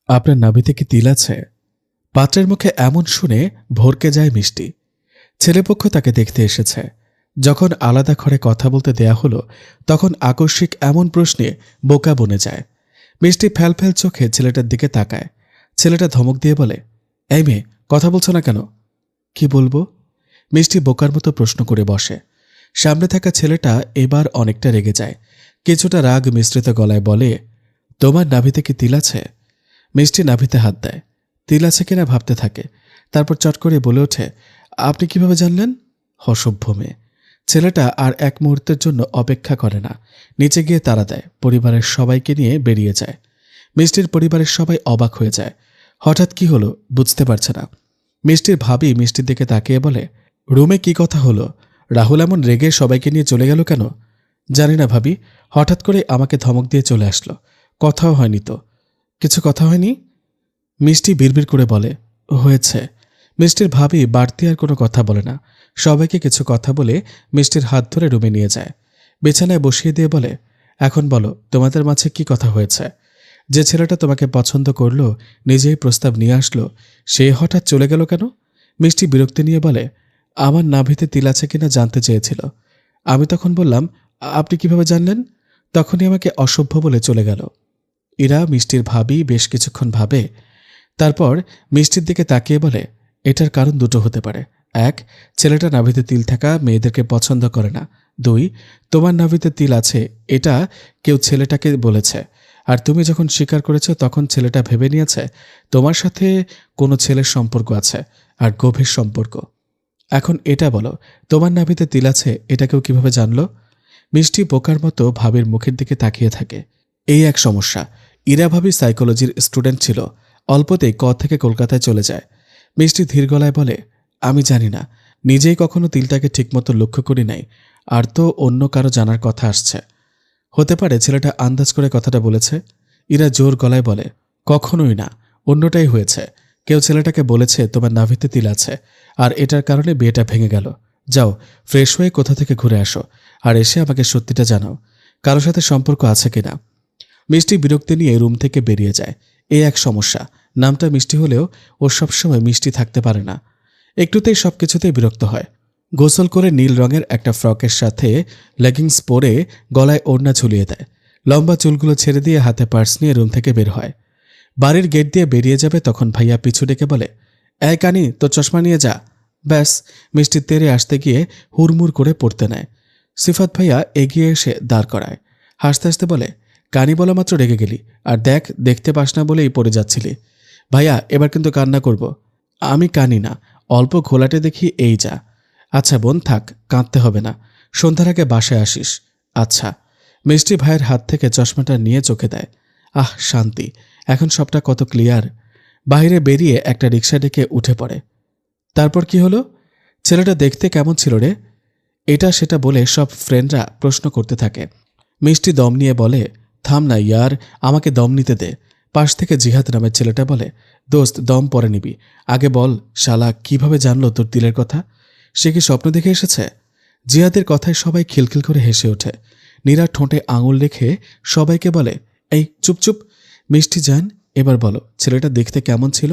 আপনার নাভিতে কি তিল আছে? পাত্রের মুখে এমন শুনে ভরকে যায় মিষ্টি। ছেলেপক্ষ তাকে দেখতে এসেছে। যখন আলাদা ঘরে কথা বলতে দেয়া হলো তখন আকস্মিক এমন প্রশ্নে বোকা বনে যায়। মিষ্টি ফ্যালফ্যাল চোখে ছেলেটার দিকে তাকায়। ছেলেটা ধমক দিয়ে বলে, এই মেয়ে, কথা বলছো না কেন? কি বলবো? মিষ্টি বোকার মতো প্রশ্ন করে বসে। সামনে থাকা ছেলেটা এবার অনেকটা রেগে যায়। কিছুটা রাগ মিশ্রিত গলায় বলে, তোমার নাভিতে কি তিল আছে? মিষ্টি নাভিতে হাত দেয়। তিল আছে কিনা ভাবতে থাকে। তারপর চট করে বলে ওঠে, আপনি কিভাবে জানলেন? অসভ্য মেয়ে। ছেলেটা আর এক মুহূর্তের জন্য অপেক্ষা করে না, নিচে গিয়ে তাড়া দেয়, পরিবারের সবাইকে নিয়ে বেরিয়ে যায়। মিষ্টির পরিবারের সবাই অবাক হয়ে যায়। হঠাৎ কি হলো বুঝতে পারছে না। মিষ্টির ভাবি মিষ্টির দিকে তাকিয়ে বলে, রুমে কি কথা হলো? রাহুল এমন রেগে সবাইকে নিয়ে চলে গেল কেন? জানি না ভাবি, হঠাৎ করে আমাকে ধমক দিয়ে চলে আসলো। কথাও হয়নি তো। কিছু কথা হয়নি? মিষ্টি বিড়বিড় করে বলে, হয়েছে। মিষ্টির ভাবি বাড়তি আর কোনো কথা বলে না। সবাইকে কিছু কথা বলে মিষ্টির হাত ধরে রুমে নিয়ে যায়। বিছানায় বসিয়ে দিয়ে বলে, এখন বলো তোমাদের মাঝে কি কথা হয়েছে? যে ছেলেটা তোমাকে পছন্দ করলো, নিজেই প্রস্তাব নিয়ে আসলো, সে হঠাৎ চলে গেল কেন? মিষ্টি বিরক্তি নিয়ে বলে, আমার নাভিতে তিল আছে কিনা জানতে চেয়েছিল। আমি তখন বললাম, আপনি কিভাবে জানলেন? তখনই আমাকে অসভ্য বলে চলে গেল। ইরা মিষ্টির ভাবি বেশ কিছুক্ষণ ভাবে। তারপর মিষ্টির দিকে তাকিয়ে বলে, এটার কারণ দুটো হতে পারে। এক, ছেলেটা নাভিতে তিল থাকা মেয়েদেরকে পছন্দ করে না। দুই, তোমার নাভিতে তিল আছে এটা কেউ ছেলেটাকে বলেছে। আর তুমি যখন স্বীকার করেছ তখন ছেলেটা ভেবে নিয়েছে তোমার সাথে কোনো ছেলের সম্পর্ক আছে, আর গভীর সম্পর্ক। এখন এটা বলো, তোমার নাভিতে তিল আছে এটা কেউ কিভাবে জানলো? মিষ্টি বোকার মতো ভাবির মুখের দিকে তাকিয়ে থাকে। এই এক সমস্যা। ইরা ভাবি সাইকোলজির স্টুডেন্ট ছিল। অল্পতেই থেকে কলকাতায় চলে যায়। মিষ্টি ধীর গলায় বলে, আমি জানি না, নিজেই কখনো তিলটাকে ঠিকমতো লক্ষ্য করি নাই। আর তো অন্য কারো জানার কথা আসছে। হতে পারে ছেলেটা আন্দাজ করে কথাটা বলেছে। ইরা জোর গলায় বলে, কখনোই না, অন্যটাই হয়েছে। কেউ ছেলেটাকে বলেছে তোমার নাভিতে তিল আছে, আর এটার কারণে বিয়েটা ভেঙে গেল। যাও, ফ্রেশ হয়ে কোথা থেকে ঘুরে আসো, আর এসে আমাকে সত্যিটা জানাও, কারো সাথে সম্পর্ক আছে কিনা। মিষ্টি বিরক্তি নিয়ে রুম থেকে বেরিয়ে যায়। এই এক সমস্যা। নামটা মিষ্টি হলেও ও সবসময় মিষ্টি থাকতে পারে না। একটুতেই সবকিছুতেই বিরক্ত হয়। গোসল করে নীল রঙের একটা ফ্রকের সাথে লেগিংস পরে গলায় ওড়না ঝুলিয়ে দেয়। লম্বা চুলগুলো ছেড়ে দিয়ে হাতে পার্স নিয়ে রুম থেকে বের হয়। বাড়ির গেট দিয়ে বেরিয়ে যাবে তখন ভাইয়া পিছু ডেকে বলে, এই কানি, তোর চশমা নিয়ে যা। ব্যাস, মিষ্টি তেরে আসতে গিয়ে হুড়মুড় করে পড়তে নেয়। সিফাত ভাইয়া এগিয়ে এসে দাঁড় করায়। হাসতে হাসতে বলে, কানি বলা মাত্র রেগে গেলি, আর দেখ দেখতে পাস না বলেই পড়ে যাচ্ছিলি। ভাইয়া, এবার কিন্তু কান্না করব। আমি কানি না, অল্প ঘোলাটে দেখি, এই যা। আচ্ছা বোন, থাক, কাঁদতে হবে না। সন্ধ্যার আগে বাসায় আসিস। আচ্ছা। মিষ্টি ভাইয়ের হাত থেকে চশমাটা নিয়ে চোখে দেয়। আহ, শান্তি। এখন সবটা কত ক্লিয়ার। বাইরে বেরিয়ে একটা রিকশা ডেকে উঠে পড়ে। তারপর কি হলো? ছেলেটা দেখতে কেমন ছিল রে? এটা সেটা বলে সব ফ্রেন্ডরা প্রশ্ন করতে থাকে। মিষ্টি দম নিয়ে বলে, থাম না ইয়ার, আমাকে দম নিতে দে। পাশ থেকে জিহাদ নামের ছেলেটা বলে, দোস্ত দম পরে নিবি, আগে বল শালা কিভাবে জানলো তোর দিলের কথা? সে কি স্বপ্ন দেখে এসেছে? জিহাদের কথায় সবাই খিলখিল করে হেসে ওঠে। নীরা ঠোঁটে আঙুল রেখে সবাইকে বলে, এই চুপ চুপ। মিষ্টি যান, এবার বলো ছেলেটা দেখতে কেমন ছিল?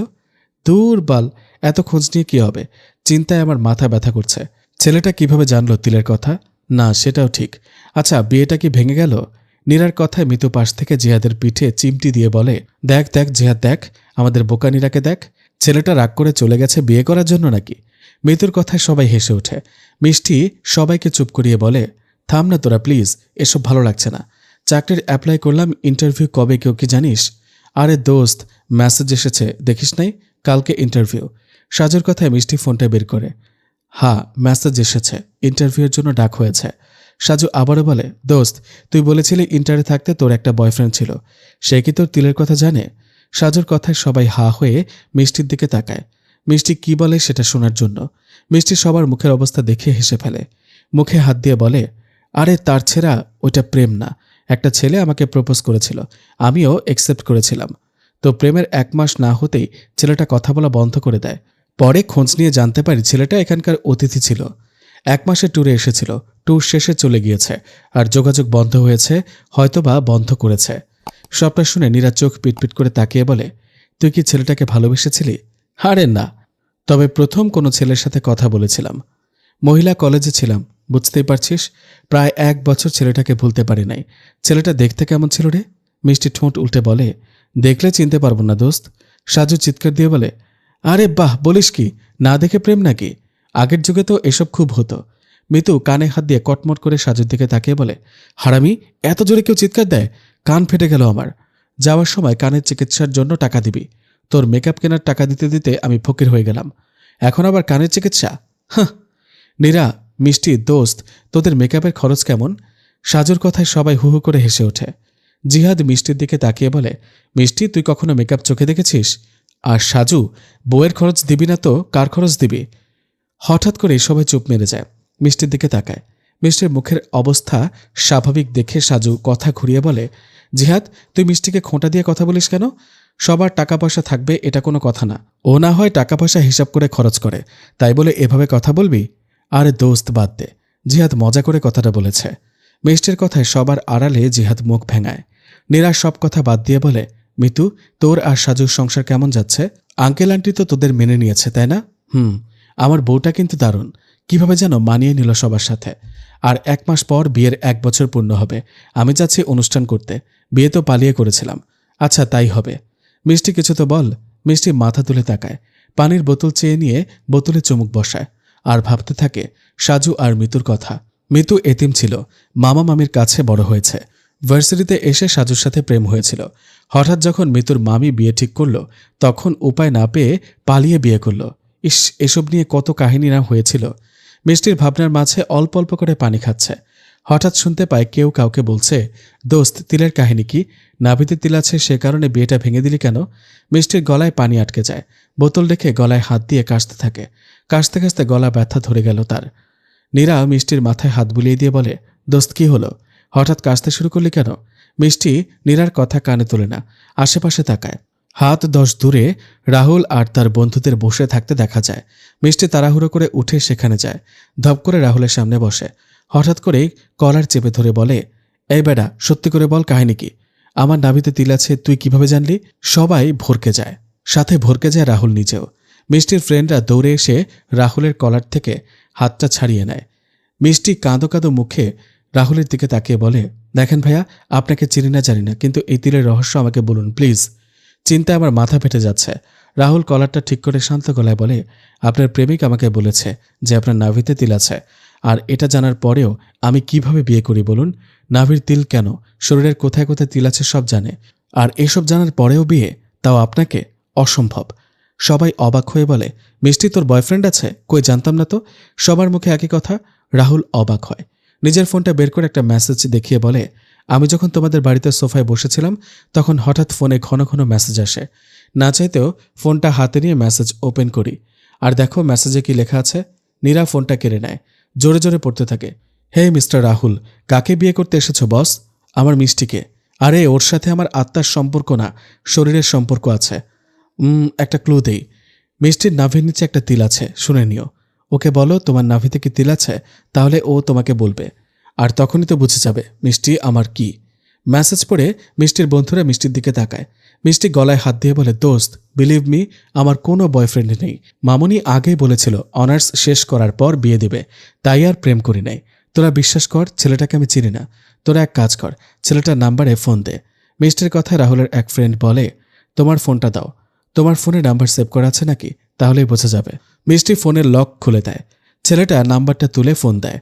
দূর বাল, এত খোঁজ নিয়ে কি হবে? চিন্তায় আমার মাথা ব্যথা করছে। ছেলেটা কিভাবে জানলো তিলের কথা? না, সেটাও ঠিক। আচ্ছা, বিয়েটা কি ভেঙে গেল? নীরার কথায় মিতু পাশ থেকে জিহাদের পিঠে চিমটি দিয়ে বলে, দেখ দেখ জিহাদ, দেখ আমাদের বোকা নীরাকে দেখ। ছেলেটা রাগ করে চলে গেছে বিয়ে করার জন্য নাকি? মিতুর কথায় সবাই হেসে ওঠে। মিষ্টি সবাইকে চুপ করিয়ে বলে, থাম না তোরা প্লিজ, এসব ভালো লাগছে না। চাকরির অ্যাপ্লাই করলাম, ইন্টারভিউ কবে কেউ কি জানিস? আরে দোস্ত, মেসেজ এসেছে দেখিস নাই? কালকে ইন্টারভিউ। সাজুর কথায় মিষ্টি ফোনটা বের করে। হ্যাঁ, মেসেজ এসেছে, ইন্টারভিউয়ের জন্য ডাক হয়েছে। সাজু আবারও বলে, দোস্ত, তুই বলেছিলি ইন্টারে থাকতে তোর একটা বয়ফ্রেন্ড ছিল, সে কি তোর তিলের কথা জানে? সাজুর কথায় সবাই হা হয়ে মিষ্টির দিকে তাকায়। মিষ্টি কি বলে সেটা শোনার জন্য। মিষ্টি সবার মুখের অবস্থা দেখে হেসে ফেলে। মুখে হাত দিয়ে বলে, আরে তার ছেঁড়া, ওইটা প্রেম না। একটা ছেলে আমাকে প্রপোজ করেছিল, আমিও একসেপ্ট করেছিলাম। তো প্রেমের 1 মাস না হতেই ছেলেটা কথা বলা বন্ধ করে দেয়। পরে খোঁজ নিয়ে জানতে পারি ছেলেটা এখানকার অতিথি ছিল। 1 মাসের ট্যুরে এসেছিল, ট্যুর শেষে চলে গিয়েছে, আর যোগাযোগ বন্ধ হয়েছে, হয়তোবা বন্ধ করেছে। সবটা শুনে নীরা চোখ পিটপিট করে তাকিয়ে বলে, তুই কি ছেলেটাকে ভালোবেসেছিলি? আরে না, তবে প্রথম কোনো ছেলের সাথে কথা বলেছিলাম। মহিলা কলেজে ছিলাম, বুঝতেই পারছিস। প্রায় 1 বছর ছেলেটাকে ভুলতে পারি নাই। ছেলেটা দেখতে কেমন ছিল রে? মিষ্টি ঠোঁট উল্টে বলে, দেখলে চিনতে পারবো না দোস্ত। সাজু চিৎকার দিয়ে বলে, আরে বাহ, বলিস কি? না দেখে প্রেম নাকি? আগের যুগে তো এসব খুব হতো। মিতু কানে হাত দিয়ে কটমট করে সাজুর দিকে তাকিয়ে বলে, হারামি, এত জোরে কেউ চিৎকার দেয়? কান ফেটে গেল আমার। যাওয়ার সময় কানের চিকিৎসার জন্য টাকা দিবি। তোর মেকআপ কেনার টাকা দিতে দিতে আমি ফকির হয়ে গেলাম, এখন আবার কানের চিকিৎসা? হাহ। নীরা, মিষ্টি, দোস্ত, তোদের মেকআপের খরচ কেমন? সাজুর কথায় সবাই হু হু করে হেসে ওঠে। জিহাদ মিষ্টির দিকে তাকিয়ে বলে, মিষ্টি, তুই কখনো মেকআপ চোখে দেখেছিস? আর সাজু, বউয়ের খরচ দিবি না তো কার খরচ দিবি? হঠাৎ করে সবাই চুপ মেরে যায়। মিষ্টির দিকে তাকায়। মিষ্টির মুখের অবস্থা স্বাভাবিক দেখে সাজু কথা ঘুরিয়ে বলে, জিহাদ, তুই মিষ্টিকে খোঁটা দিয়ে কথা বলিস কেন? সবার টাকা পয়সা থাকবে এটা কোনো কথা না। ও না হয় টাকা পয়সা হিসাব করে খরচ করে, তাই বলে এভাবে কথা বলবি? আরে দোস্ত, বাদ দে। জিহাদ মজা করে কথাটা বলেছে। মিষ্টির কথায় সবার আড়ালে জিহাদ মুখ ভেঙায়। নীরা সব কথা বাদ দিয়ে বলে, মিতু, তোর আর সাজুর সংসার কেমন যাচ্ছে? আঙ্কেল আন্টি তো তোদের মেনে নিয়েছে, তাই না? আমার বউটা কিন্তু দারুণ, কিভাবে যেন মানিয়ে নিল সবার সাথে। আর 1 মাস পর বিয়ের 1 বছর পূর্ণ হবে। আমি যাচ্ছি অনুষ্ঠান করতে। বিয়ে তো পালিয়ে করেছিলাম। আচ্ছা, তাই হবে। মিষ্টি, কিছু তো বল। মিষ্টি মাথা তুলে তাকায়। পানির বোতল চেয়ে নিয়ে বোতলে চুমুক বসায় আর ভাবতে থাকে সাজু আর মিতুর কথা। মিতু এতিম ছিল, মামা মামির কাছে বড় হয়েছে। ভার্সিটিতে এসে সাজুর সাথে প্রেম হয়েছিল। হঠাৎ যখন মিতুর মামি বিয়ে ঠিক করল, তখন উপায় না পেয়ে পালিয়ে বিয়ে করল। ইস, এসব নিয়ে কত কাহিনী না হয়েছিল। মিষ্টির ভাবনার মাঝে অল্প অল্প করে পানি খাচ্ছে। হঠাৎ শুনতে পায় কেউ কাউকে বলছে, দোস্ত, তিলের কাহিনী কি? নাভিতে তিল আছে, সে কারণে বিয়েটা ভেঙে দিলি কেন? মিষ্টির গলায় পানি আটকে যায়। বোতল রেখে গলায় হাত দিয়ে কাশতে থাকে। কাশতে কাশতে গলা ব্যথা ধরে গেল তার। নীরা মিষ্টির মাথায় হাত বুলিয়ে দিয়ে বলে, দোস্ত, কি হলো? হঠাৎ কাশতে শুরু করলি কেন? মিষ্টি নীরার কথা কানে তোলে না, আশেপাশে তাকায়। হাত 10 দূরে রাহুল আর তার বন্ধুদের বসে থাকতে দেখা যায়। মিষ্টি তাড়াহুড়ো করে উঠে সেখানে যায়। ধপ করে রাহুলের সামনে বসে। হঠাৎ করেই কলার চেপে ধরে বলে, এই বেটা, সত্যি করে বল, কাহিনী কি? আমার নাভিতে তিল আছে তুই কিভাবে জানলি? সবাই ভরকে যায়, সাথে ভরকে যায় রাহুল নিজেও। মিষ্টির ফ্রেন্ডরা দৌড়ে এসে রাহুলের কলার থেকে হাতটা ছাড়িয়ে নেয়। মিষ্টি কাঁদো কাঁদো মুখে রাহুলের দিকে তাকিয়ে বলে, দেখেন ভাইয়া, আপনাকে চিনি না জানি না, কিন্তু এই তিলের রহস্য আমাকে বলুন প্লিজ। চিন্তায় আমার মাথা ফেটে যাচ্ছে। রাহুল কলারটা ঠিক করে শান্ত গলায় বলে, আপনার প্রেমিক আমাকে বলেছে যে আপনার নাভিতে তিল আছে। আর এটা জানার পরেও আমি কিভাবে বিয়ে করি বলুন? নাভির তিল কেন, শরীরের কোথায় কোথায় তিল আছে সব জানে। আর এসব জানার পরেও বিয়ে, তাও আপনাকে? অসম্ভব। সবাই অবাক হয়ে বলে, মিষ্টি, তোর বয়ফ্রেন্ড আছে? কই, জানতাম না তো। সবার মুখে একই কথা। রাহুল অবাক হয়। নিজের ফোনটা বের করে একটা মেসেজ দেখিয়ে বলে, আমি যখন তোমাদের বাড়িতে সোফায় বসেছিলাম, তখন হঠাৎ ফোনে ঘন ঘন মেসেজ আসে। না চাইতেও ফোনটা হাতে নিয়ে মেসেজ ওপেন করি। আর দেখো মেসেজে কি লেখা আছে। নীরা ফোনটা কেড়ে নেয়। জোরে জোরে পড়তে থাকে, হে মিস্টার রাহুল, কাকে বিয়ে করতে এসেছো বস? আমার মিষ্টিকে। আরে ওর সাথে আমার আত্মার সম্পর্ক না, শরীরের সম্পর্ক আছে। একটা ক্লু দেই। মিষ্টির নাভির নিচে একটা তিল আছে, শুনে নিও। ওকে বলো তোমার নাভিতে কি তিল আছে, তাহলে ও তোমাকে বলবে। আর তখনই তো বুঝে যাবে মিষ্টি আমার কি। মেসেজ পড়ে মিষ্টির বন্ধুরা মিষ্টির দিকে তাকায়। মিষ্টি গলায় হাত দিয়ে বলে, দোস্ত, বিলিভ মি, আমার কোনো বয়ফ্রেন্ড নেই। মামুনি আগেই বলেছিল অনার্স শেষ করার পর বিয়ে দেবে, তাই আর প্রেম করি নাই। তোরা বিশ্বাস কর, ছেলেটাকে আমি চিনি না। তোরা এক কাজ কর, ছেলেটার নাম্বারে ফোন দে। মিষ্টির কথায় রাহুলের এক ফ্রেন্ড বলে, তোমার ফোনটা দাও। তোমার ফোনে নাম্বার সেভ করা আছে নাকি? তাহলেই বোঝা যাবে। মিষ্টি ফোনের লক খুলে দেয়। ছেলেটা নাম্বারটা তুলে ফোন দেয়।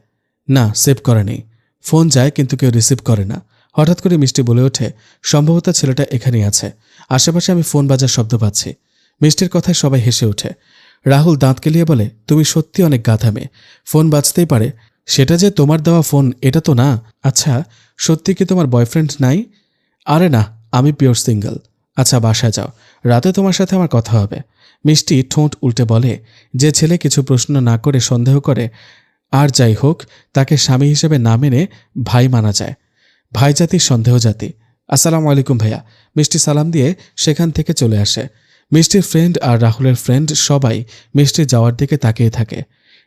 না, সেভ করা নেই। ফোন যায় কিন্তু কেউ রিসিভ করে না। হঠাৎ করে মিষ্টি বলে ওঠে, সম্ভবত ছেলেটা এখানেই আছে। আশেপাশে আমি ফোন বাজার শব্দ পাচ্ছি। মিষ্টির কথায় সবাই হেসে ওঠে। রাহুল দাঁত কেলিয়ে বলে, তুমি সত্যি অনেক গাধা মেয়ে। ফোন বাজতেই পারে, সেটা যে তোমার দেওয়া ফোন এটা তো না। আচ্ছা, সত্যি কি তোমার বয়ফ্রেন্ড নাই? আরে না, আমি পিওর সিঙ্গেল। আচ্ছা, বাসায় যাও, রাতে তোমার সাথে আমার কথা হবে। মিষ্টি ঠোঁট উল্টে বলে, যে ছেলে কিছু প্রশ্ন না করে সন্দেহ করে, আর যাই হোক, তাকে স্বামী হিসেবে না মেনে ভাই মানা যায়। ভাই জাতি সন্দেহ জাতি। আসসালামু আলাইকুম ভাইয়া। মিষ্টি সালাম দিয়ে সেখান থেকে চলে আসে। মিষ্টির ফ্রেন্ড আর রাহুলের ফ্রেন্ড সবাই মিষ্টি যাওয়ার দিকে তাকিয়ে থাকে।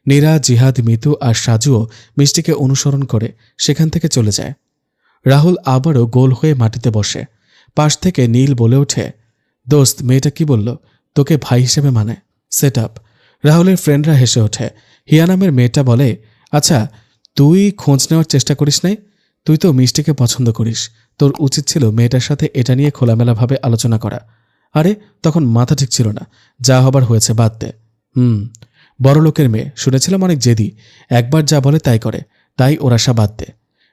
নীরা, জিহাদ, মিতু আর সাজুও মিষ্টিকে অনুসরণ করে সেখান থেকে চলে যায়। রাহুল আবারও গোল হয়ে মাটিতে বসে। পাশ থেকে নীল বলে ওঠে, দোস্ত, মেয়েটা কি বলল? তোকে ভাই হিসেবে মানে? Set up. রাহুলের ফ্রেন্ডরা হেসে ওঠে। হিয়া নামের মেয়েটা বলে, আচ্ছা, তুই খোঁজ নেওয়ার চেষ্টা করিস নাই? তুই তো মিষ্টিকে পছন্দ করিস, তোর উচিত ছিল মেয়েটার সাথে এটা নিয়ে খোলামেলাভাবে আলোচনা করা। আরে তখন মাথা ঠিক ছিল না। যা হবার হয়েছে, বাদ দে। বড়লোকের মেয়ে, শুনেছিলাম অনেক জেদি, একবার যা বলে তাই করে, তাই ওর আশা বাদ দে।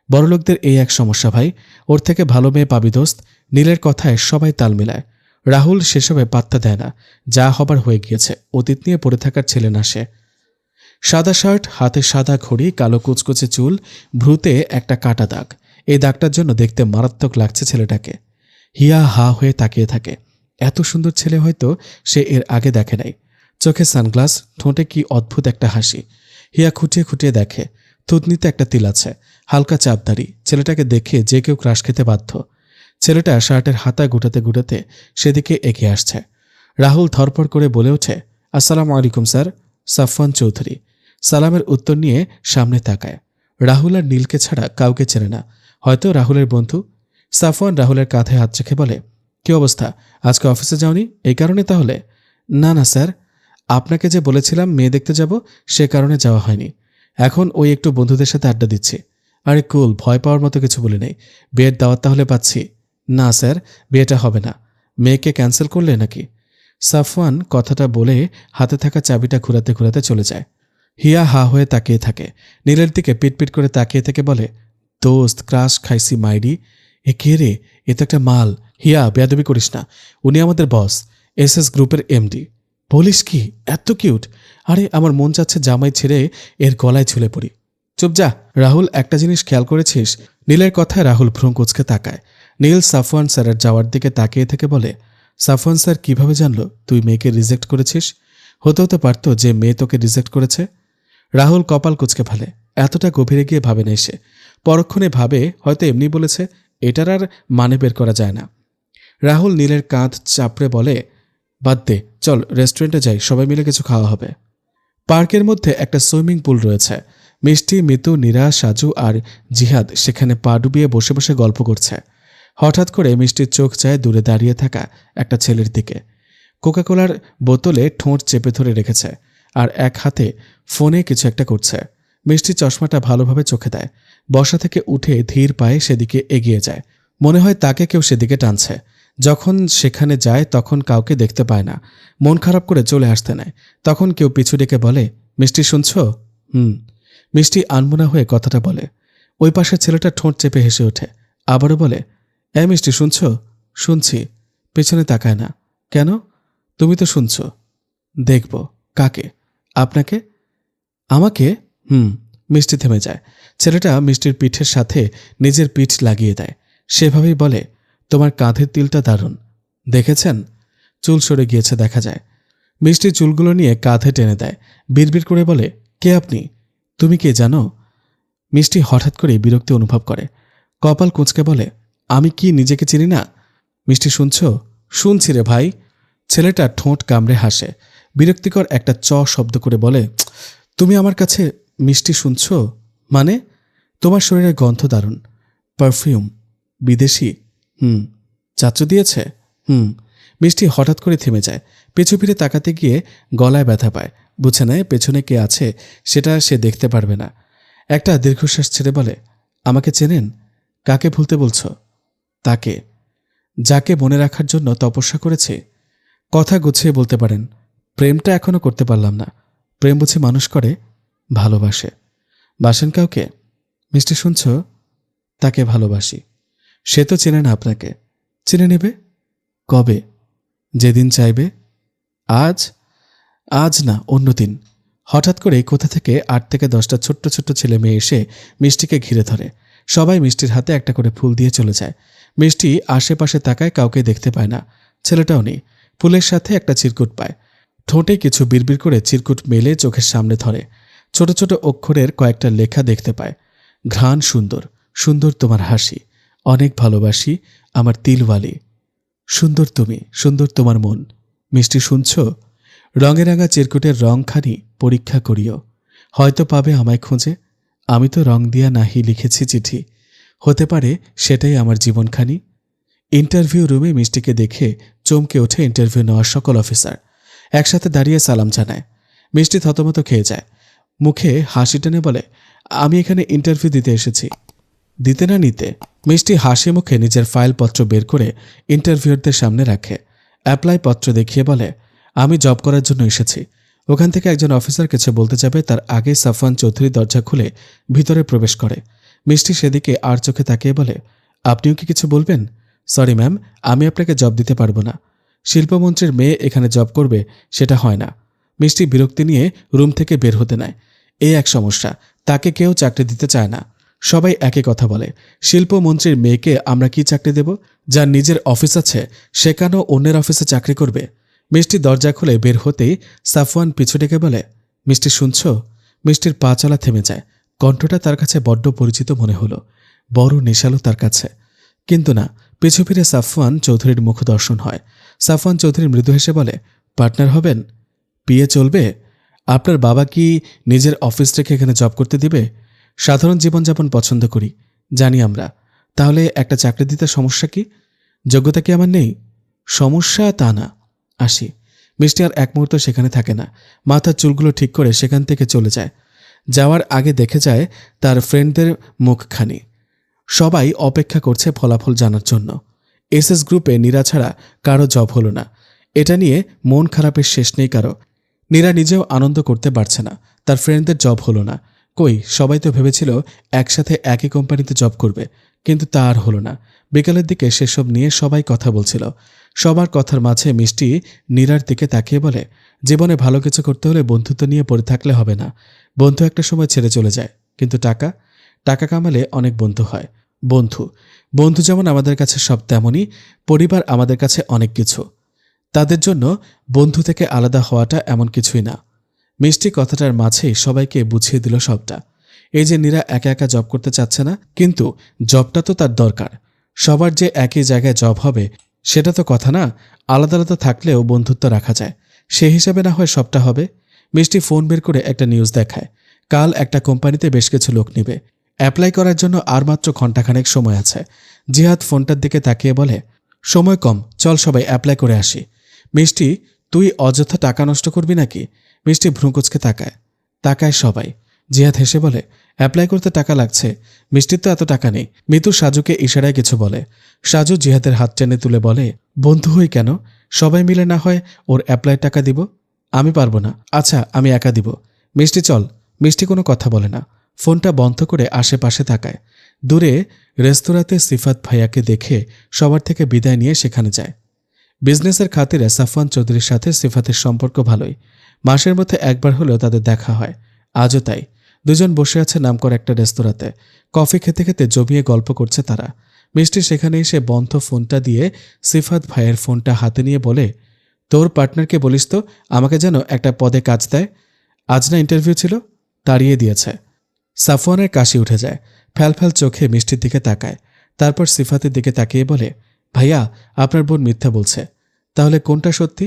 বড়লোকদের এই এক সমস্যা ভাই, ওর থেকে ভালো মেয়ে পাবি দোস্ত। নীলের কথায় সবাই তাল মিলায়। রাহুল সেসবে পাত্তা দেয় না। যা হবার হয়ে গিয়েছে, অতীত নিয়ে পড়ে থাকার ছেলে না সে। সাদা শার্ট, হাতে সাদা ঘড়ি, কালো কুচকুচে চুল, ভ্রুতে একটা কাটা দাগ। এই দাগটার জন্য দেখতে মারাত্মক লাগছে ছেলেটাকে। হিয়া হা হয়ে তাকিয়ে থাকে। এত সুন্দর ছেলে হয়তো সে এর আগে দেখে নাই। চোখে সানগ্লাস, ঠোঁটে কি অদ্ভুত একটা হাসি। হিয়া খুঁটিয়ে খুঁটিয়ে দেখে, থুতনিতে একটা তিল আছে, হালকা চাপদারি। ছেলেটাকে দেখে যে কেউ ক্রাশ খেতে বাধ্য। ছেলেটা শার্টের হাতা গুটাতে গুটাতে সেদিকে এগিয়ে আসছে। রাহুল ধরপড় করে বলে ওঠে, আসসালামু আলাইকুম স্যার। সাফওয়ান চৌধুরী সালামের উত্তর নিয়ে সামনে তাকায়। রাহুল আর নীলকে ছাড়া কাউকে চেনে না, হয়তো রাহুলের বন্ধু। সাফওয়ান রাহুলের কাঁধে হাত রেখে বলে, কি অবস্থা? আজকে অফিসে যাওনি? এই কারণে তাহলে? না না স্যার, আপনাকে যে বলেছিলাম মেয়ে দেখতে যাব, সে কারণে যাওয়া হয়নি। এখন ওই একটু বন্ধুদের সাথে আড্ডা দিচ্ছি। আরে কুল, ভয় পাওয়ার মতো কিছু বলি নেই। বিয়ের দাওয়াত তাহলে পাচ্ছি? না স্যার, বিয়েটা হবে না। মেয়েকে ক্যান্সেল করলে নাকি? সাফওয়ান কথাটা বলে হাতে থাকা চাবিটা ঘুরাতে ঘুরাতে চলে যায়। হিয়া হা হয়ে তাকিয়ে থাকে। নীলের দিকে পিটপিট করে তাকিয়ে থেকে বলে, দোস্ত, ক্রাশ খাইছি মাইরি। এ কে রে? এ তো একটা মাল। হিয়া, বেয়াদবি করিস না, উনি আমাদের বস, এসএস গ্রুপের এমডি। বলিস কি? এত কিউট! আরে আমার মন চাচ্ছে জামাই ছেড়ে এর গলায় ঝুলে পড়ি। চুপ যা। রাহুল, একটা জিনিস খেয়াল করেছিস? নীলের কথায় রাহুল ভ্রুম কুঁচকে তাকায়। নীল সাফওয়ান স্যারের যাওয়ার দিকে তাকিয়ে থেকে বলে, সাফওয়ান স্যার কিভাবে জানলো তুই মেয়েকে রিজেক্ট করেছিস? হতে হতে পারত যে মেয়ে তোকে রিজেক্ট করেছে। রাহুল কপাল কুঁচকে ফেলে। এতটা গভীরে গিয়ে ভাবে নাই সে। পরক্ষণে ভাবে হয়তো এমনি বলেছে, এটার আর মানে বের করা যায় না। রাহুল নীলের কাঁধ চাপড়ে বলে, বাদ দে, চল রেস্টুরেন্টে যাই, সবাই মিলে কিছু খাওয়া হবে। পার্কের মধ্যে একটা সুইমিং পুল রয়েছে। মিষ্টি, মিতু, নীরা, সাজু আর জিহাদ সেখানে পা ডুবিয়ে বসে বসে গল্প করছে। হঠাৎ করে মিষ্টির চোখ যায় দূরে দাঁড়িয়ে থাকা একটা ছেলের দিকে। কোকাকোলার বোতলে ঠোঁট চেপে ধরে রেখেছে আর এক হাতে ফোনে কিছু একটা করছে। মিষ্টি চশমাটা ভালোভাবে চোখে দেয়। বসা থেকে উঠে ধীর পায়ে সেদিকে এগিয়ে যায়। মনে হয় তাকে কেউ সেদিকে টানছে। যখন সেখানে যায় তখন কাউকে দেখতে পায় না। মন খারাপ করে চলে আসতে নেয়। তখন কেউ পিছু ডেকে বলে, মিষ্টি শুনছ? মিষ্টি আনমনা হয়ে কথাটা বলে। ওই পাশের ছেলেটা ঠোঁট চেপে হেসে ওঠে। আবারও বলে, মিষ্টি শুনছ? শুনছি। পেছনে তাকায় না। কেন? তুমি তো শুনছ। দেখব। কাকে? আপনাকে? আমাকে? মিষ্টি থেমে যায়। ছেলেটা মিষ্টির পিঠের সাথে নিজের পিঠ লাগিয়ে দেয়। সেভাবেই বলে, তোমার কাঁধের তিলটা দারুণ। দেখেছেন? চুল সরে গিয়েছে দেখা যায়। মিষ্টি চুলগুলো নিয়ে কাঁধে টেনে দেয়। বিড়বিড় করে বলে, কে আপনি? তুমি কে জানো? মিষ্টি হঠাৎ করে বিরক্তি অনুভব করে। কপাল কুঁচকে বলে, আমি কি নিজেকে চিনি না? মিষ্টি শুনছ? শুনছি রে ভাই। ছেলেটা ঠোঁট কামড়ে হাসে। বিরক্তিকর একটা শব্দ করে বলে, তুমি আমার কাছে মিষ্টি শুনছ? মানে? তোমার শরীরের গন্ধ দারুণ। পারফিউম? বিদেশি? চাচু দিয়েছে? মিষ্টি হঠাৎ করে থেমে যায়। পেছু ফিরে তাকাতে গিয়ে গলায় ব্যথা পায়। বুঝে নেয় পেছনে কে আছে সেটা সে দেখতে পারবে না। একটা দীর্ঘশ্বাস ছেড়ে বলে, আমাকে চেনেন? কাকে ভুলতে বলছ? তাকে, যাকে মনে রাখার জন্য তপস্যা করেছে। কথা গুছিয়ে বলতে পারেন। প্রেমটা এখনো করতে পারলাম না। প্রেম বুঝি মানুষ করে? ভালোবাসে। বাসেন কাউকে? মিষ্টি শুনছ? তাকে ভালোবাসি। সে তো চেনে না আপনাকে। চিনে নেবে? কবে? যেদিন চাইবে। আজ? আজ না, অন্যদিন। হঠাৎ করে কোথা থেকে 8 থেকে 10টা ছোট্ট ছোট্ট ছেলে মেয়ে এসে মিষ্টিকে ঘিরে ধরে। সবাই মিষ্টির হাতে একটা করে ফুল দিয়ে চলে যায়। মিষ্টি আশেপাশে তাকায়, কাউকে দেখতে পায় না। ছেলেটাও নেই। ফুলের সাথে একটা চিরকুট পায়। ঠোঁটে কিছু বিড়বিড় করে চিরকুট মেলে চোখের সামনে ধরে। ছোট ছোট অক্ষরের কয়েকটা লেখা দেখতে পায়। ঘ্রাণ সুন্দর, সুন্দর তোমার হাসি, অনেক ভালোবাসি আমার তিলওয়ালি। সুন্দর তুমি, সুন্দর তোমার মন। মিষ্টি শুনছ? রঙে রাঙা চিরকুটের রংখানি পরীক্ষা করিও। হয়তো পাবে আমায় খুঁজে। আমি তো রং দিয়া নাহি লিখেছি চিঠি। হতে পারে সেটাই আমার জীবনখানি। ইন্টারভিউ রুমে মিষ্টিকে দেখে চমকে ওঠে ইন্টারভিউ নেওয়ার সকল অফিসার। একসাথে দাঁড়িয়ে সালাম জানায়। মিষ্টি থতমত খেয়ে যায়, মুখে হাসি টেনে বলে, আমি এখানে ইন্টারভিউ দিতে এসেছি। দিতে না নিতে মিষ্টি হাসি মুখে নিজের ফাইলপত্র বের করে ইন্টারভিউয়ারদের সামনে রাখে। অ্যাপ্লাই পত্র দেখিয়ে বলে, আমি জব করার জন্য এসেছি। ওখান থেকে একজন অফিসার কিছু বলতে যাবে তার আগে সাফওয়ান চৌধুরী দরজা খুলে ভিতরে প্রবেশ করে। মিষ্টি সেদিকে আর চোখে তাকিয়ে বলে, আপনিও কি কিছু বলবেন? সরি ম্যাম, আমি আপনাকে জব দিতে পারবো না। শিল্পমন্ত্রীর মেয়ে এখানে জব করবে সেটা হয় না। মিষ্টি বিরক্তি নিয়ে রুম থেকে বের হতে নেয়। এই এক সমস্যা, তাকে কেউ চাকরি দিতে চায় না। সবাই একই কথা বলে, শিল্পমন্ত্রীর মেয়েকে আমরা কি চাকরি দেব? যার নিজের অফিস আছে সে কেন অন্যের অফিসে চাকরি করবে? মিষ্টি দরজা খুলে বের হতেই সাফওয়ান পিছু ডেকে বলে, মিষ্টি শুনছ? মিষ্টির পা চলা থেমে যায়। কণ্ঠটা তার কাছে বড্ড পরিচিত মনে হলো, বড় নেশালো তার কাছে। কিন্তু না, পিছু ফিরে সাফওয়ান চৌধুরীর মুখ দর্শন হয়। সাফওয়ান চৌধুরী মৃদু হেসে বলে, পার্টনার হবেন? পিএ চলবে? আপনার বাবা কি নিজের অফিস রেখে এখানে জব করতে দিবে? সাধারণ জীবনযাপন পছন্দ করি, জানি আমরা। তাহলে একটা চাকরি দিতে সমস্যা কি? যোগ্যতা কি আমার নেই? সমস্যা তা না, আসি। মিষ্টি আর এক মুহূর্ত সেখানে থাকে না। মাথার চুলগুলো ঠিক করে সেখান থেকে চলে যায়। যাওয়ার আগে দেখে যায় তার ফ্রেন্ডদের মুখখানি। সবাই অপেক্ষা করছে ফলাফল জানার জন্য। এসএস গ্রুপে নীরা ছাড়া কারো জব হলো না। এটা নিয়ে মন খারাপের শেষ নেই কারো। নীরা নিজেও আনন্দ করতে পারছে না, তার ফ্রেন্ডদের জব হলো না। কই, সবাই তো ভেবেছিল একসাথে একই কোম্পানিতে জব করবে, কিন্তু তা আর হলো না। বিকালের দিকে সেসব নিয়ে সবাই কথা বলছিল। সবার কথার মাঝে মিষ্টি নীরার দিকে তাকিয়ে বলে, জীবনে ভালো কিছু করতে হলে বন্ধুত্ব নিয়ে পড়ে থাকলে হবে না। বন্ধু একটা সময় ছেড়ে চলে যায়, কিন্তু টাকা টাকা কামালে অনেক বন্ধু হয়। বন্ধু বন্ধু যেমন আমাদের কাছে সব, তেমনই পরিবার আমাদের কাছে অনেক কিছু। তাদের জন্য বন্ধু থেকে আলাদা হওয়াটা এমন কিছুই না। মিষ্টি কথাটার মাঝেই সবাইকে বুঝিয়ে দিল সবটা। এই যে নীরা একা একা জব করতে চাচ্ছে না, কিন্তু জবটা তো তার দরকার। সবার যে একই জায়গায় জব হবে সেটা তো কথা না। আলাদা আলাদা থাকলেও বন্ধুত্ব রাখা যায়, সেই হিসাবে না হয় সবটা হবে। মিষ্টি ফোন বের করে একটা নিউজ দেখায়, কাল একটা কোম্পানিতে বেশ কিছু লোক নিবে। অ্যাপ্লাই করার জন্য আর মাত্র ঘণ্টাখানেক সময় আছে। জিহাদ ফোনটার দিকে তাকিয়ে বলে, সময় কম, চল সবাই অ্যাপ্লাই করে আসি। মিষ্টি, তুই অযথা টাকা নষ্ট করবি নাকি? মিষ্টি ভ্রুকুচকে তাকায় সবাই। জিহাদ হেসে বলে, অ্যাপ্লাই করতে টাকা লাগছে, মিষ্টির তো এত টাকা নেই। মিতু সাজুকে ইশারায় কিছু বলে। সাজু জিহাদের হাত টেনে তুলে বলে, বন্ধু হই কেন, সবাই মিলে না হয় ওর অ্যাপ্লাই টাকা দিব। আমি পারবো না। আচ্ছা, আমি একা দিব। মিষ্টি চল। মিষ্টি কোনো কথা বলে না, ফোনটা বন্ধ করে আশেপাশে তাকায়। দূরে রেস্তোরাঁতে সিফাত ভাইয়াকে দেখে সবার থেকে বিদায় নিয়ে সেখানে যায়। বিজনেসের খাতিরে সাফওয়ান চৌধুরীর সাথে সিফাতের সম্পর্ক ভালোই। মাসের মধ্যে একবার হলেও তাদের দেখা হয়। আজও তাই। দুজন বসে আছে নামকরা একটা রেস্তোরাঁতে। কফি খেতে খেতে জমিয়ে গল্প করছে তারা। মিষ্টি সেখানে এসে বন্ধ ফোনটা দিয়ে সিফাত ভাইয়ের ফোনটা হাতে নিয়ে বলে, তোর পার্টনারকে বলিস তো আমাকে যেন একটা পদে কাজ দেয়। আজ না ইন্টারভিউ ছিল, তাড়িয়ে দিয়েছে। সাফওয়ানের কাশি উঠে যায়। ফ্যালফ্যাল চোখে মিষ্টির দিকে তাকায়। তারপর সিফাতের দিকে তাকিয়ে বলে, ভাইয়া, আপনার বোন মিথ্যা বলছে। তাহলে কোনটা সত্যি?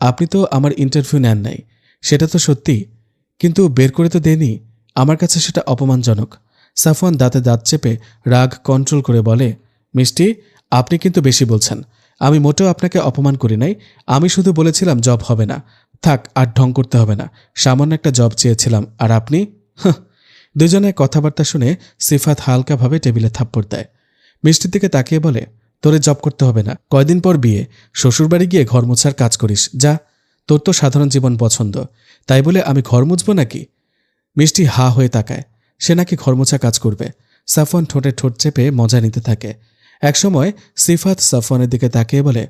আপনি তো আমার ইন্টারভিউ নেন নাই, সেটা তো সত্যি, কিন্তু বের করে তো দেনি। আমার কাছে সেটা অপমানজনক। সাফওয়ান দাঁতে দাঁত চেপে রাগ কন্ট্রোল করে বলে, মিষ্টি, আপনি কিন্তু বেশি বলছেন। আমি মোটেও আপনাকে অপমান করি নাই। আমি শুধু বলেছিলাম জব হবে না। থাক, আর ঢং করতে হবে না। সামান্য একটা জব চেয়েছিলাম, আর আপনি? দুজনের কথাবার্তা শুনে সিফাত হালকাভাবে টেবিলে থাপ্পড় দেয়। মিষ্টির দিকে তাকিয়ে বলে, তোরে জব করতে হবে না, কয়দিন পর বিয়ে, শ্বশুরবাড়ি গিয়ে ঘর মোছার কাজ করিস যা। তোর তো সাধারণ জীবন পছন্দ, তাই বলে আমি ঘর মুছবো নাকি? মিষ্টি হা হয়ে তাকায়, সে নাকি ঘর মোছা কাজ করবে। সাফওয়ান ঠোঁটে ঠোঁট চেপে মজা নিতে থাকে। একসময় সিফাত সাফওয়ানের দিকে তাকিয়ে বলে,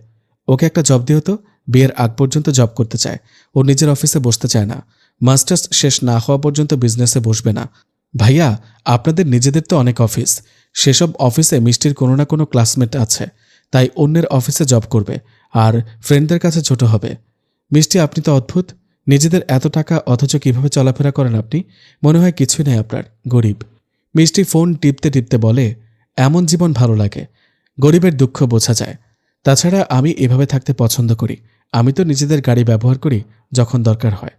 ওকে একটা জব দিও তো, বিয়ের আগ পর্যন্ত জব করতে চায়। ও নিজের অফিসে বসতে চায় না। মাস্টার্স শেষ না হওয়া পর্যন্ত বিজনেসে বসবে না। ভাইয়া, আপনাদের নিজেদের তো অনেক অফিস, সেসব অফিসে মিষ্টির কোনো না কোনো ক্লাসমেট আছে, তাই অন্যের অফিসে জব করবে আর ফ্রেন্ডদের কাছে ছোট হবে। মিষ্টি, আপনি তো অদ্ভুত, নিজেদের এত টাকা অথচ কিভাবে চলাফেরা করেন আপনি? মনে হয় কিছুই নেই আপনার, গরিব। মিষ্টি ফোন টিপতে টিপতে বলে, এমন জীবন ভালো লাগে, গরিবের দুঃখ বোঝা যায়। তাছাড়া আমি এভাবে থাকতে পছন্দ করি। আমি তো নিজেদের গাড়ি ব্যবহার করি যখন দরকার হয়।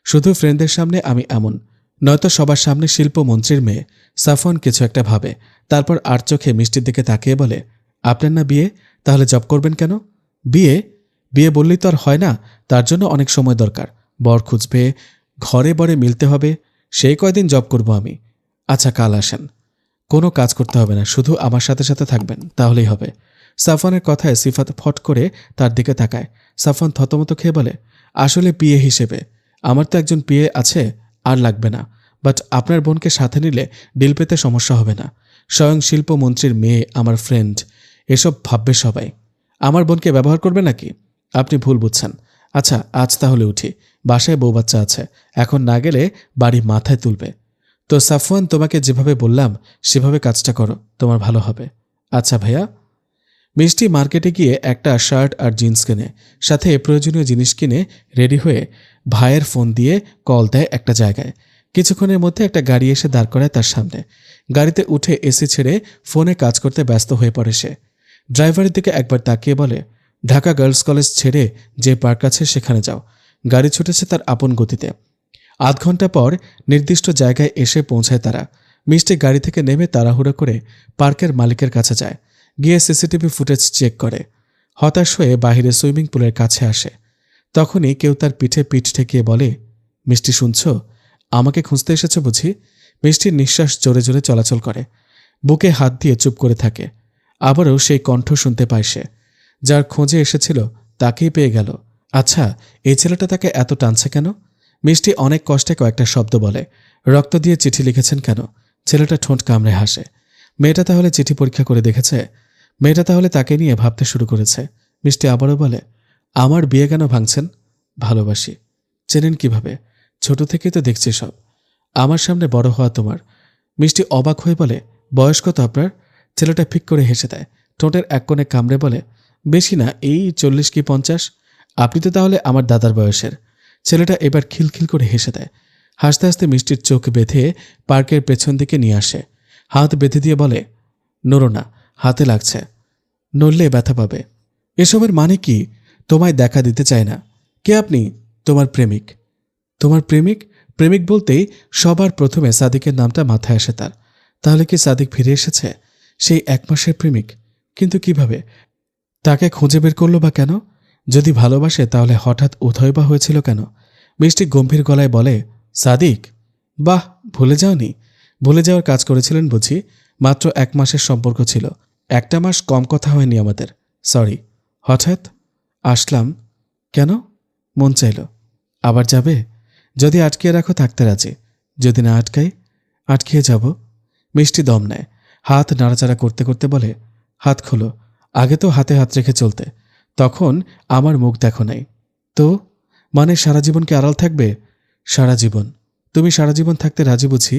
শুধু ফ্রেন্ডদের সামনে আমি এমন, নয়তো সবার সামনে শিল্পমন্ত্রীর মেয়ে। সাফওয়ান কিছু একটা ভাবে, তারপর আর চোখে মিষ্টির দিকে তাকিয়ে বলে, আপনার না বিয়ে, তাহলে জব করবেন কেন? বিয়ে বিয়ে বললেই তো আর হয় না, তার জন্য অনেক সময় দরকার। বর খুঁজবে, ঘরে বরে মিলতে হবে, সেই কয়দিন জব করব আমি। আচ্ছা কাল আসেন। কোনো কাজ করতে হবে না, শুধু আমার সাথে সাথে থাকবেন, তাহলেই হবে। সাফওয়ানের কথায় সিফাত ফট করে তার দিকে তাকায়। সাফওয়ান থতমত খেয়ে বলে, আসলে পিএ হিসেবে আমার তো একজন পিএ আছে, আর লাগবে না। বাট আপনার বোনকে সাথে নিলে ডিল পেতে সমস্যা হবে না। স্বয়ং শিল্পমন্ত্রীর মেয়ে, আমার ফ্রেন্ড, এসব ভাববে সবাই। আমার বোনকে ব্যবহার করবে নাকি? আপনি ভুল বুঝছেন। আচ্ছা আজ তাহলে উঠি, বাসায় বউ বাচ্চা আছে, এখন না গেলে বাড়ি মাথায় তুলবে। তো সাফওয়ান, তোমাকে যেভাবে বললাম সেভাবে কাজটা করো, তোমার ভালো হবে। আচ্ছা ভাইয়া। মিষ্টি মার্কেটে গিয়ে একটা শার্ট আর জিন্স কেনে, সাথে প্রয়োজনীয় জিনিস কিনে রেডি হয়ে ভাইয়ের ফোন দিয়ে কল দেয় একটা জায়গায়। কিছুক্ষণের মধ্যে একটা গাড়ি এসে দাঁড় করায় তার সামনে। গাড়িতে উঠে এসি ছেড়ে ফোনে কাজ করতে ব্যস্ত হয়ে পড়ে সে। ড্রাইভারের দিকে একবার তাকিয়ে বলে, ঢাকা গার্লস কলেজ ছেড়ে যে পার্ক আছে সেখানে যাও। গাড়ি ছুটেছে তার আপন গতিতে। আধ ঘন্টা পর নির্দিষ্ট জায়গায় এসে পৌঁছায় তারা। মিষ্টি গাড়ি থেকে নেমে তাড়াহুড়ো করে পার্কের মালিকের কাছে যায়, গিয়ে সিসিটিভি ফুটেজ চেক করে। হতাশ হয়ে বাহিরে সুইমিং পুলের কাছে আসে। তখনই কেউ তার পিঠে পিঠ ঠেকিয়ে বলে, মিষ্টি শুনছ? আমাকে খুঁজতে এসেছ বুঝি? মিষ্টির নিঃশ্বাস জোরে জোরে চলাচল করে, বুকে হাত দিয়ে চুপ করে থাকে। আবারও সেই কণ্ঠ শুনতে পায় সে। যার খোঁজে এসেছিল তাকেই পেয়ে গেল। আচ্ছা, এই ছেলেটা তাকে এত টানছে কেন? মিষ্টি অনেক কষ্টে কয়েকটা শব্দ বলে, রক্ত দিয়ে চিঠি লিখেছেন কেন? ছেলেটা ঠোঁট কামড়ে হাসে। মেয়েটা তাহলে চিঠি পরীক্ষা করে দেখেছে? মেয়েটা তাহলে তাকে নিয়ে ভাবতে শুরু করেছে। মিষ্টি আবারও বলে, আমার বিয়ে কেন ভাঙছেন? ভালোবাসি। চেনেন কিভাবে? ছোট থেকেই তো দেখছি সব। আমার সামনে বড় হওয়া তোমার। মিষ্টি অবাক হয়ে বলে, বয়স কত আপনার? ছেলেটা ফিক করে হেসে দেয়, ঠোঁটের এক কোণে কামড়ে বলে, বেশি না, এই 40 কি 50। আপনি তো তাহলে আমার দাদার বয়সের। ছেলেটা এবার খিলখিল করে হেসে দেয়। হাসতে হাসতে মিষ্টির চোখ বেঁধে পার্কের পেছন দিকে নিয়ে আসে। হাত বেঁধে দিয়ে বলে, নড়ো না, হাতে লাগছে, নড়লে ব্যথা পাবে। এসবের মানে কি? তোমায় দেখা দিতে চায় না। কে আপনি? তোমার প্রেমিক। তোমার প্রেমিক? প্রেমিক বলতেই সবার প্রথমে সাদিকের নামটা মাথায় আসে তার। তাহলে কি সাদিক ফিরে এসেছে? সেই 1 মাসের প্রেমিক? কিন্তু কিভাবে? তাকে খুঁজে বের করলো বা কেন? যদি ভালোবাসে তাহলে হঠাৎ উদয় বা হয়েছিল কেন? মিষ্টি গম্ভীর গলায় বলে, সাদিক? বাহ, ভুলে যাওনি? ভুলে যাওয়ার কাজ করেছিলেন বুঝি? মাত্র 1 মাসের সম্পর্ক ছিল, 1টা মাস কম কথা হয়নি আমাদের। সরি। হঠাৎ আসলাম। কেন? মন চাইল। আবার যাবে? যদি আটকিয়ে রাখো থাকতে রাজি, যদি না আটকাই? আটকিয়ে যাব। মিষ্টি দম নেয়, হাত নাড়াচাড়া করতে করতে বলে, হাত খোলো। আগে তো হাতে হাত রেখে চলতে, তখন আমার মুখ দেখো নাই তো। মানে সারা জীবন কি আড়াল থাকবে? সারা জীবন? তুমি সারা জীবন থাকতে রাজি বুঝি?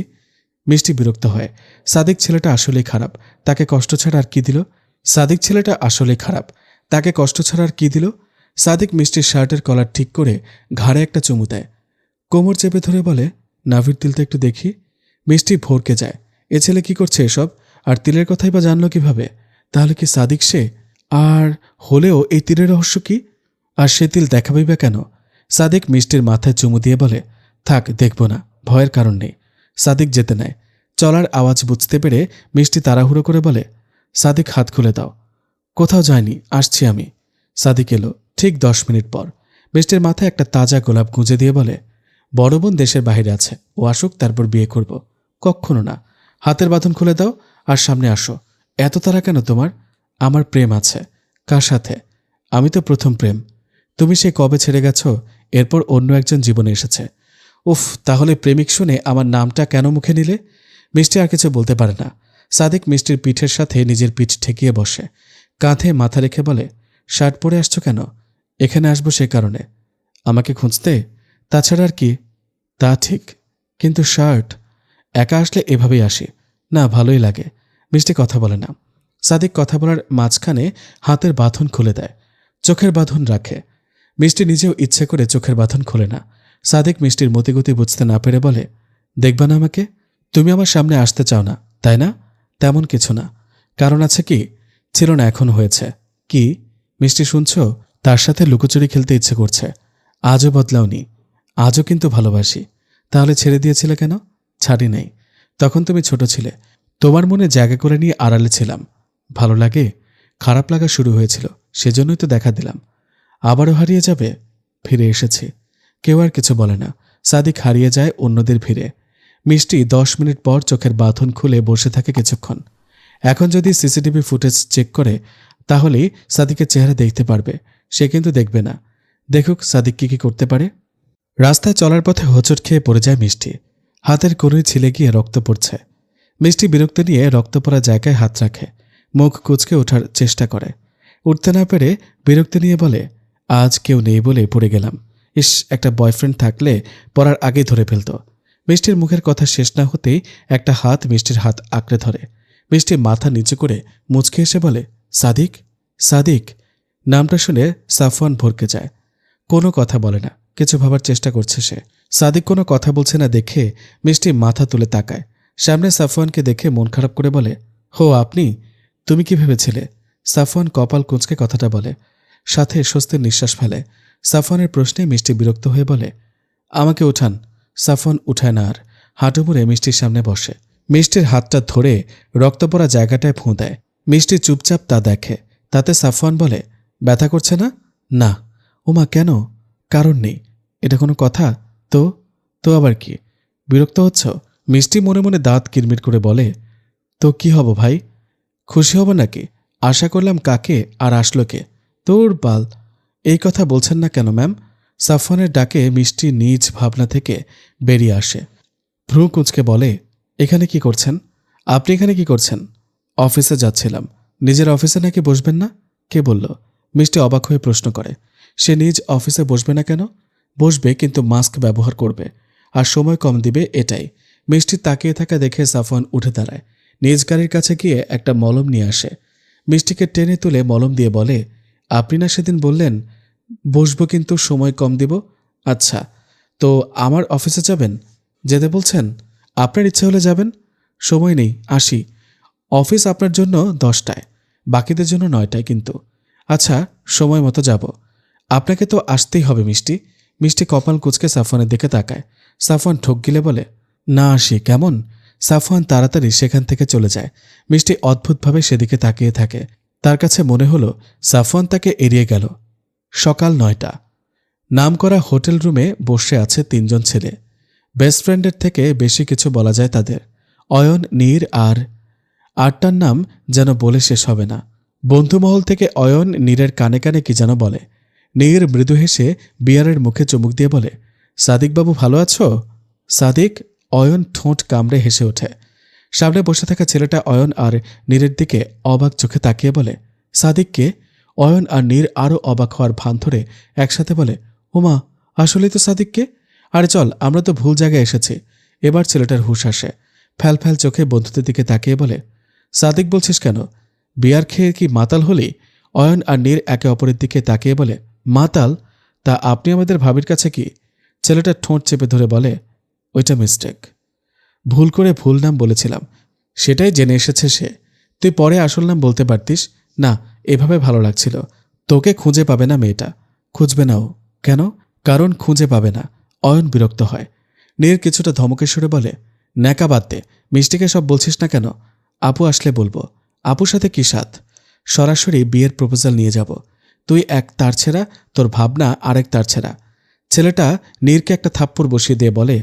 মিষ্টি বিরক্ত হয়। সাদিক ছেলেটা আসলেই খারাপ, তাকে কষ্ট ছাড়া আর কি দিল? সাদিক ছেলেটা আসলেই খারাপ, তাকে কষ্ট ছাড়া আর কি দিল? সাদিক মিষ্টির শার্টের কলার ঠিক করে ঘাড়ে একটা চুমু দেয়, কোমর চেপে ধরে বলে, নাভির তিলটা একটু দেখি। মিষ্টি ভরকে যায়, এ ছেলে কি করছে এসব? আর তিলের কথাই বা জানলো কিভাবে? তাহলে কি সাদিক সে? আর হলেও এই তিলের রহস্য কি? আর সে তিল দেখাবেই বা কেন? সাদিক মিষ্টির মাথায় চুমু দিয়ে বলে, থাক, দেখব না, ভয়ের কারণ নেই। সাদিক যেতে নেয়। চলার আওয়াজ বুঝতে পেরে মিষ্টি তাড়াহুড়ো করে বলে, সাদিক হাত খুলে দাও। কোথাও যায়নি, আসছি আমি। সাদিক এলো ঠিক 10 মিনিট পর। মিষ্টির মাথায় একটা তাজা গোলাপ গুঁজে দিয়ে বলে, বড় বোন দেশের বাইরে আছে, ও আসুক তারপর বিয়ে করব। কক্ষনো না। হাতের বাঁধন খুলে দাও আর সামনে আসো। এত তাড়া কেন তোমার? আমার প্রেম আছে। কার সাথে? আমি তো প্রথম প্রেম। তুমি সে কবে ছেড়ে গেছো, এরপর অন্য একজন জীবনে এসেছে। উফ, তাহলে প্রেমিক শুনে আমার নামটা কেন মুখে নিলে? মিষ্টি আর কিছু বলতে পারে না। সাদিক মিষ্টির পিঠের সাথে নিজের পিঠ ঠেকিয়ে বসে, কাঁধে মাথা রেখে বলে, শার্ট পরে আসছো কেন? এখানে আসবো সে কারণে। আমাকে খুঁজতে? তাছাড়া আর কি? তা ঠিক, কিন্তু শার্ট? একা আসলে এভাবেই আসি না, ভালোই লাগে। মিষ্টি কথা বলে না। সাদিক কথা বলার মাঝখানে হাতের বাঁধন খুলে দেয়, চোখের বাঁধন রাখে। মিষ্টি নিজেও ইচ্ছে করে চোখের বাঁধন খোলে না। সাদিক মিষ্টির মতিগতি বুঝতে না পেরে বলে, দেখবা না আমাকে? তুমি আমার সামনে আসতে চাও না, তাই না? তেমন কিছু না। কারণ আছে কি? ছিল না, এখন হয়েছে। কি? মিষ্টি শুনছ? তার সাথে লুকোচুরি খেলতে ইচ্ছে করছে। আজও বদলাওনি, আজও কিন্তু ভালোবাসি। তাহলে ছেড়ে দিয়েছিলে কেন? ছাড়ি নাই, তখন তুমি ছোট ছিলে, তোমার মনে জায়গা করে নিয়ে আড়ালে ছিলাম। ভালো লাগে? খারাপ লাগা শুরু হয়েছিল, সেজন্যই তো দেখা দিলাম। আবারও হারিয়ে যাবে? ফিরে এসেছি। কেউ আর কিছু বলে না। সাদিক হারিয়ে যায় অন্যদের ভিড়ে। মিষ্টি 10 মিনিট পর চোখের বাঁধন খুলে বসে থাকে কিছুক্ষণ। এখন যদি সিসিটিভি ফুটেজ চেক করে তাহলেই সাদিকের চেহারা দেখতে পারবে। সে কিন্তু দেখবে না। দেখুক সাদিক কি করতে পারে। রাস্তায় চলার পথে হোঁচট খেয়ে পড়ে যায় মিষ্টি। হাতের কনুই ছিলে গিয়ে রক্ত পড়ছে। মিষ্টি বিরক্ত নিয়ে রক্ত পড়া জায়গায় হাত রাখে। মুখ কুঁচকে ওঠার চেষ্টা করে। উঠতে না পেরে বিরক্তি নিয়ে বলে, আজ কেউ নেই বলে পড়ে গেলাম। ইস, একটা বয়ফ্রেন্ড থাকলে পড়ার আগে ধরে ফেলত। মিষ্টির মুখের কথা শেষ না হতেই একটা হাত মিষ্টির হাত আঁকড়ে ধরে। মিষ্টি মাথা নিচু করে মুচকে এসে বলে, সাদিক। সাদিক নামটা শুনে সাফওয়ান ভরকে যায়। কোনো কথা বলে না, কিছু ভাবার চেষ্টা করছে সে। সাদিক কোনো কথা বলছে না দেখে মিষ্টি মাথা তুলে তাকায়। সামনে সাফওয়ানকে দেখে মন খারাপ করে বলে, হো আপনি? তুমি কি ভেবেছিলে? সাফওয়ান কপাল কুঁচকে কথাটা বলে, সাথে স্বস্তির নিঃশ্বাস ফেলে। সাফওয়ানের প্রশ্নে মিষ্টি বিরক্ত হয়ে বলে, আমাকে উঠান। সাফওয়ান উঠায় না আর, হাঁটু মুড়ে মিষ্টির সামনে বসে। মিষ্টির হাতটা ধরে রক্ত পড়া জায়গাটায় ফুঁ দেয়। মিষ্টি চুপচাপ তা দেখে। তাতে সাফওয়ান বলে, ব্যথা করছে না? না। ওমা, কেন? কারণ নেই। এটা কোনো কথা? তো তো আবার কি? বিরক্ত হচ্ছ? মিষ্টি মনে মনে দাঁত কিরমির করে বলে, তো কি হব ভাই? খুশি হব নাকি? আশা করলাম কাকে, আর আসলো কে? তোর বাল। এই কথা বলছেন না কেন ম্যাম? সাফওয়ানের ডাকে মিষ্টি নিজ ভাবনা থেকে বেরিয়ে আসে। ভ্রু কুঁচকে বলে, এখানে কি করছেন? আপনি এখানে কি করছেন? অফিসে যাচ্ছিলাম। নিজের অফিসে নাকি বসবেন না? কে বলল? মিষ্টি অবাক হয়ে প্রশ্ন করে। সে নিজ অফিসে বসবে না কেন? বসবে, কিন্তু মাস্ক ব্যবহার করবে আর সময় কম দিবে, এটাই। মিষ্টি তাকিয়ে থাকা দেখে সাফওয়ান উঠে দাঁড়ায়। নিজ গাড়ির কাছে গিয়ে একটা মলম নিয়ে আসে। মিষ্টিকে টেনে তুলে মলম দিয়ে বলে, আপনি না সেদিন বললেন বসবো কিন্তু সময় কম দিব? আচ্ছা, তো আমার অফিসে যাবেন? যেতে বলছেন? আপনার ইচ্ছে হলে যাবেন। সময় নেই, আসি। অফিস আপনার জন্য 10টায়, বাকিদের জন্য 9টায় কিন্তু। আচ্ছা, সময় মতো যাব। আপনাকে তো আসতেই হবে মিষ্টি। মিষ্টি কপাল কুঁচকে সাফওয়ানের দিকে তাকায়। সাফওয়ান ঠক গিলে বলে, না আসি কেমন? সাফওয়ান তাড়াতাড়ি সেখান থেকে চলে যায়। মিষ্টি অদ্ভুতভাবে সেদিকে তাকিয়ে থাকে। তার কাছে মনে হলো সাফওয়ান তাকে এড়িয়ে গেল। সকাল 9টা। নামকরা হোটেল রুমে বসে আছে 3জন ছেলে। বেস্ট ফ্রেন্ডের থেকে বেশি কিছু বলা যায় তাদের। অয়ন, নীর আর আটটার নাম যেন বলে শেষ হবে না। বন্ধুমহল থেকে অয়ন নীরের কানে কানে কি যেন বলে। নীর মৃদু হেসে বিয়ারের মুখে চুমুক দিয়ে বলে, সাদিকবাবু ভালো আছো? সাদিক? অয়ন ঠোঁট কামড়ে হেসে ওঠে। সামনে বসে থাকা ছেলেটা অয়ন আর নীরের দিকে অবাক চোখে তাকিয়ে বলে, সাদিককে? অয়ন আর নীর আরও অবাক হওয়ার ভান ধরে একসাথে বলে, ওমা, আসলেই তো সাদিককে। আরে চল, আমরা তো ভুল জায়গায় এসেছি। এবার ছেলেটার হুঁশ আসে। ফ্যাল ফ্যাল চোখে বন্ধুদের দিকে তাকিয়ে বলে, সাদিক বলছিস কেন? বিয়ার খেয়ে কি মাতাল হলি? অয়ন আর নীর একে অপরের দিকে তাকিয়ে বলে, মাতাল? তা আপনি আমাদের ভাবির কাছে কি? ছেলেটা ঠোঁট চেপে ধরে বলে, ওইটা মিস্টেক। ভুল করে ভুল নাম বলেছিলাম, সেটাই জেনে এসেছে সে। তুই পরে আসল নাম বলতে পারতিস না। এভাবে ভালো লাগছিল। তোকে খুঁজে পাবে না মেয়েটা। খুঁজবে না ও। কেন? কারণ খুঁজে পাবে না। অয়ন বিরক্ত হয়। নীর কিছুটা ধমকে সুরে বলে, ন্যাকা বাদ দে। মিষ্টিকে সব বলছিস না কেন? আপু আসলে বলবো। আপুর সাথে কি সাথ? সরাসরি বিয়ের প্রপোজাল নিয়ে যাব। তুই এক তার ছেঁড়া, তোর ভাবনা আরেক তার ছেঁড়া। ছেলেটা নীরকে একটা থাপ্পড় বসিয়ে দিয়ে বলে,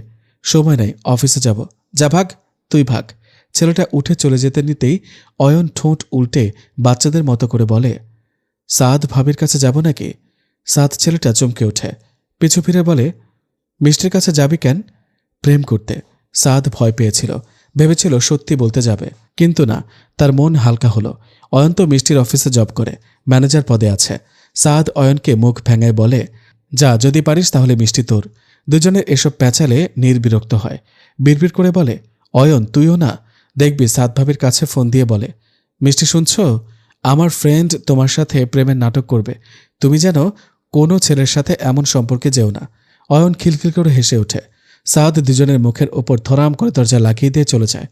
সময় নাই, অফিসে যাব। যা ভাগ, তুই ভাগ। ছেলেটা উঠে চলে যেতে নিতেই অয়ন ঠোঁট উল্টে বাচ্চাদের মতো করে বলে, সাদ ভাবির কাছে যাব নাকি? সাদ ছেলেটা চমকে ওঠে। পিছু ফিরে বলে, মিষ্টির কাছে যাবি কেন? প্রেম করতে। সাদ ভয় পেয়েছিল, ভেবেছিল সত্যি বলতে যাবে, কিন্তু না। তার মন হালকা হলো। অয়ন তো মিষ্টির অফিসে জব করে, ম্যানেজার পদে আছে। সাদ অয়নকে মুখ ভেঙায় বলে, যা, যদি পারিস তাহলে মিষ্টি তোর। দুজনের এসব প্যাচালে নির্বিরক্ত হয়। বিড়বিড় করে বলে, অয়ন তুইও না। দেখবি সাদ ভাবির কাছে ফোন দিয়ে বলে, মিষ্টি শুনছ? আমার ফ্রেন্ড তোমার সাথে প্রেমের নাটক করবে। তুমি যেন কোনো ছেলের সাথে এমন সম্পর্কে যেও না। অয়ন খিলখিল করে হেসে ওঠে। সাদ দুজনের মুখের ওপর ধরাম করে দরজা লাগিয়ে দিয়ে চলে যায়।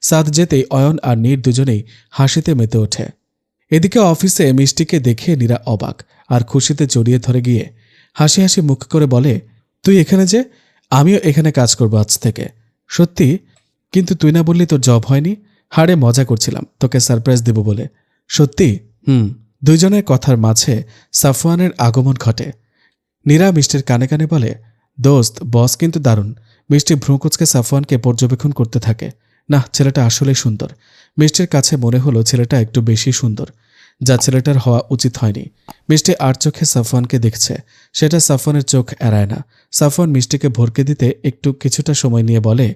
সাদ যেতেই অয়ন আর নীর দুজনেই হাসিতে মেতে ওঠে। এদিকে অফিসে মিষ্টিকে দেখে নীরা অবাক আর খুশিতে জড়িয়ে ধরে গিয়ে হাসি হাসি মুখ করে বলে, তুই এখানে যে? আমিও এখানে কাজ করব আজ থেকে। সত্যি? কিন্তু তুই না বললি তোর জব হয়নি? হাড়ে মজা করছিলাম তোকে সারপ্রাইজ দেব বলে। সত্যি? দুইজনের কথার মাঝে সাফওয়ানের আগমন ঘটে। নীরা মিষ্টির কানে কানে বলে, দোস্ত, বস কিন্তু দারুণ। মিষ্টি ভ্রুকুচকে সাফওয়ানকে পর্যবেক্ষণ করতে থাকে। না, ছেলেটা আসলেই সুন্দর। মিষ্টির কাছে মনে হলো ছেলেটা একটু বেশি সুন্দর, যা ছেলেটার হওয়া উচিত হয়নি। মিষ্টি আর চোখে সাফওয়ানকে দেখছে, সেটা সাফওয়ানের চোখ এড়ায় না। সাফওয়ান মিষ্টিকে ভরকে দিতে কিছুটা সময় নিয়ে বলে,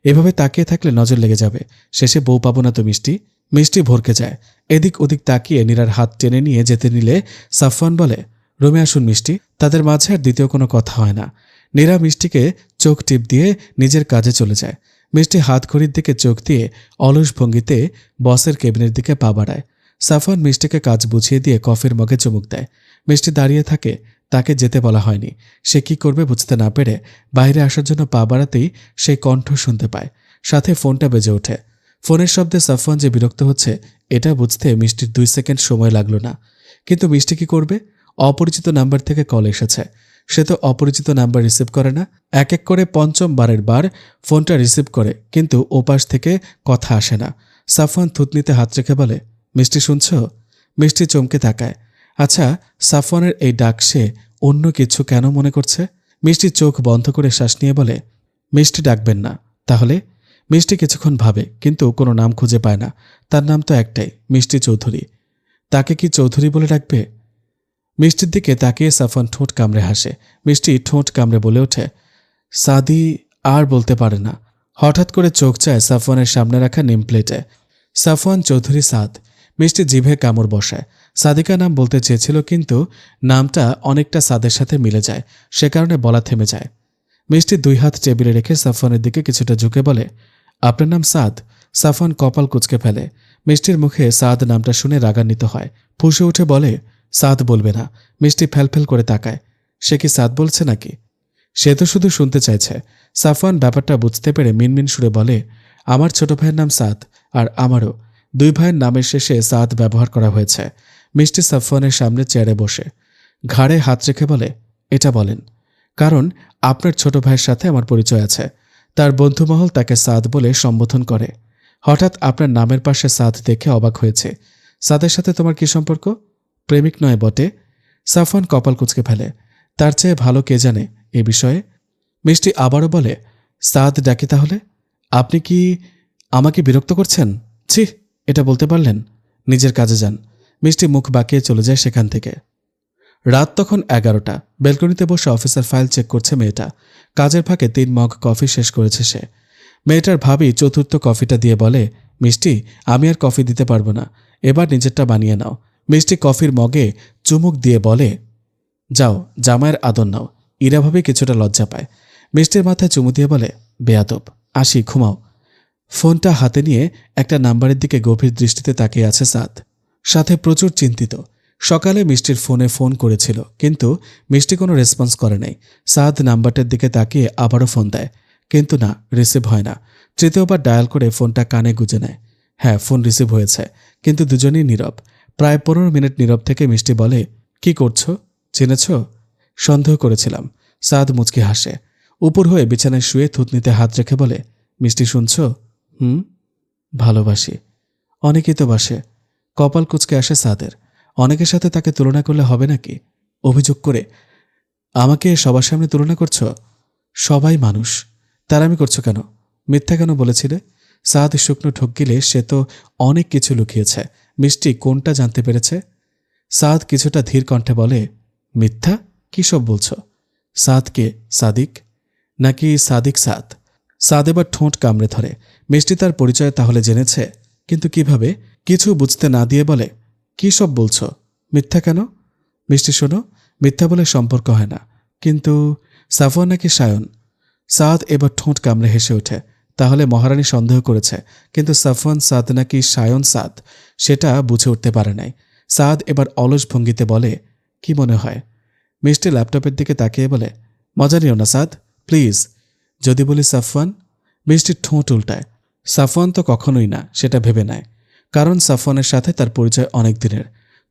এভাবে তাকিয়ে থাকলে নজর লেগে যাবে, শেষে বউ পাবো না তো মিষ্টি। মিষ্টি ভরকে যায়। এদিক ওদিক তাকিয়ে নীরার হাত টেনে নিয়ে যেতে নিলে সাফওয়ান বলে, রুমে আসুন মিষ্টি। তাদের মাঝে আর দ্বিতীয় কোনো কথা হয় না। নীরা মিষ্টিকে চোখ টিপ দিয়ে নিজের কাজে চলে যায়। মিষ্টি হাত ঘড়ির দিকে চোখ দিয়ে অলস ভঙ্গিতে বসের কেবিনের দিকে পা বাড়ায়। সাফওয়ান মিষ্টিকে কাজ বুঝিয়ে দিয়ে কফির মগে চুমুক দেয়। মিষ্টি দাঁড়িয়ে থাকে, তাকে যেতে বলা হয়নি। সে কি করবে বুঝতে না পেরে বাইরে আসার জন্য পা বাড়াতেই সেই কণ্ঠ শুনতে পায়, সাথে ফোনটা বেজে ওঠে। ফোনের শব্দে সাফওয়ান যে বিরক্ত হচ্ছে এটা বুঝতে মিষ্টির 2 সেকেন্ড সময় লাগলো না। কিন্তু মিষ্টি কি করবে? অপরিচিত নাম্বার থেকে কল এসেছে। সে তো অপরিচিত নাম্বার রিসিভ করে না। এক এক করে পঞ্চম বারের বার ফোনটা রিসিভ করে, কিন্তু ওপাশ থেকে কথা আসে না। সাফওয়ান থুতনিতে হাত রেখে বলে, মিষ্টি শুনছ? মিষ্টি চমকে তাকায়। আচ্ছা, সাফওয়ানের এই ডাক সে অন্য কিছু কেন মনে করছে? মিষ্টি চোখ বন্ধ করে শ্বাস নিয়ে বলে, মিষ্টি ডাকবেন না তাহলে? মিষ্টি কিছুক্ষণ ভাবে, কিন্তু কোনো নাম খুঁজে পায় না। তার নাম তো একটাই, মিষ্টি চৌধুরী। তাকে কি চৌধুরী বলে ডাকবে? মিষ্টির দিকে তাকিয়ে সাফওয়ান ঠোঁট কামড়ে হাসে। মিষ্টি ঠোঁট কামড়ে বলে ওঠে, সাদি। আর বলতে পারে না। হঠাৎ করে চোখ চায় সাফওয়ানের সামনে রাখা নেম প্লেটে, সাফওয়ান চৌধুরী সাদ। মিষ্টি জিভে কামড় বসায়। সাদিকা নাম বলতে চেয়েছিল, কিন্তু নামটা অনেকটা সাদের সাথে মিলে যায়, সে কারণে বলা থেমে যায়। মিষ্টি 2 হাত টেবিলে রেখে সাফওয়ানের দিকে কিছুটা ঝুঁকে বলে, আপনার নাম সাদ? সাফওয়ান কপাল কুঁচকে ফেলে। মিষ্টির মুখে সাদ নামটা শুনে রাগান্বিত হয়, ফুঁসে উঠে বলে, সাদ বলবে না। মিষ্টি ফ্যালফ্যাল করে তাকায়। সে কি সাদ বলছে নাকি? সে তো শুধু শুনতে চাইছে। সাফওয়ান ব্যাপারটা বুঝতে পেরে মিনমিন সুরে বলে, আমার ছোট ভাইয়ের নাম সাদ, আর আমারও। 2 ভাইয়ের নামের শেষে সাদ ব্যবহার করা হয়েছে। মিষ্টি সাফওয়ানের সামনে চেয়ারে বসে ঘাড়ে হাত রেখে বলে, এটা বলেন। কারণ আপনার ছোট ভাইয়ের সাথে আমার পরিচয় আছে। তার বন্ধুমহল তাকে সাদ বলে সম্বোধন করে। হঠাৎ আপনার নামের পাশে সাদ দেখে অবাক হয়েছে। সাদের সাথে তোমার কি সম্পর্ক? প্রেমিক নয় বটে। সাফওয়ান কপাল কুঁচকে ফেলে। তার চেয়ে ভালো কে জানে এ বিষয়ে। মিষ্টি আবারও বলে, সাদ ডাকি তাহলে? আপনি কি আমাকে বিরক্ত করছেন? ছি, এটা বলতে পারলেন? নিজের কাজে যান। মিষ্টি মুখ বাঁকিয়ে চলে যায় সেখান থেকে। রাত তখন 11টা। ব্যালকনিতে বসে অফিসের ফাইল চেক করছে মেয়েটা। কাজের ফাঁকে 3 মগ কফি শেষ করেছে সে। মেয়েটার ভাবি চতুর্থ কফিটা দিয়ে বলে, মিষ্টি, আমি আর কফি দিতে পারবো না, এবার নিজেরটা বানিয়ে নাও। মিষ্টি কফির মগে চুমুক দিয়ে বলে, যাও, জামাইয়ের আদর নাও। ইরা ভাবি কিছুটা লজ্জা পায়। মিষ্টির মাথায় চুমু দিয়ে বলে, বেয়াদব, আসি, ঘুমাও। ফোনটা হাতে নিয়ে একটা নাম্বারের দিকে গভীর দৃষ্টিতে তাকিয়ে আছে সাদ, সাথে প্রচুর চিন্তিত। সকালে মিষ্টির ফোনে ফোন করেছিল, কিন্তু মিষ্টি কোনো রেসপন্স করে নাই। সাদ নাম্বারটার দিকে তাকিয়ে আবারও ফোন দেয়, কিন্তু না, রিসিভ হয় না। তৃতীয়বার ডায়াল করে ফোনটা কানে গুঁজে নেয়। হ্যাঁ, ফোন রিসিভ হয়েছে, কিন্তু দুজনেই নীরব। প্রায় 15 মিনিট নীরব থেকে মিষ্টি বলে, কি করছো? চিনেছ? সন্দেহ করেছিলাম। সাদ মুচকি হাসে। উপর হয়ে বিছানায় শুয়ে থুতনিতে হাত রেখে বলে, মিষ্টি শুনছ? ভালোবাসি। অনেকেই তো বাসে। কপাল কুঁচকে আসে সাদের। অনেকের সাথে তাকে তুলনা করলে হবে নাকি? অভিযোগ করে আমাকে সবার সামনে তুলনা করছ? সবাই মানুষ, তার আমি করছো কেন? মিথ্যা কেন বলেছিলে? সাদ শুকনো ঢোক গিলে সে তো অনেক কিছু লুকিয়েছে। মিষ্টি কোনটা জানতে পেরেছে? সাদ কিছুটা ধীর কণ্ঠে বলে, মিথ্যা? কি সব বলছ? সাদকে সাদিক নাকি সাদিক সাদ? সাদ এবার ঠোঁট কামড়ে ধরে। মিষ্টি তার পরিচয় তাহলে জেনেছে, কিন্তু কিভাবে? কিছু বুঝতে না দিয়ে বলে, কি সব বলছ? মিথ্যা কেন? মিষ্টি শোনো, মিথ্যা বলে সম্পর্ক হয় না। কিন্তু সাফওয়ান নাকি সায়ন? সাদ এবার ঠোঁট কামড়ে হেসে ওঠে। তাহলে মহারানী সন্দেহ করেছে, কিন্তু সাফওয়ান সাদ নাকি সায়ন সাদ সেটা বুঝে উঠতে পারে নাই। সাদ এবার অলস ভঙ্গিতে বলে, কি মনে হয়? মিষ্টি ল্যাপটপের দিকে তাকিয়ে বলে, মজা নিও না সাদ, প্লিজ। যদি বলি সাফওয়ান? মিষ্টির ঠোঁট উল্টায়। সাফওয়ান তো কখনোই না, সেটা ভেবে নেয়। কারণ সাফওয়ানের সাথে তার পরিচয় অনেক দিনের।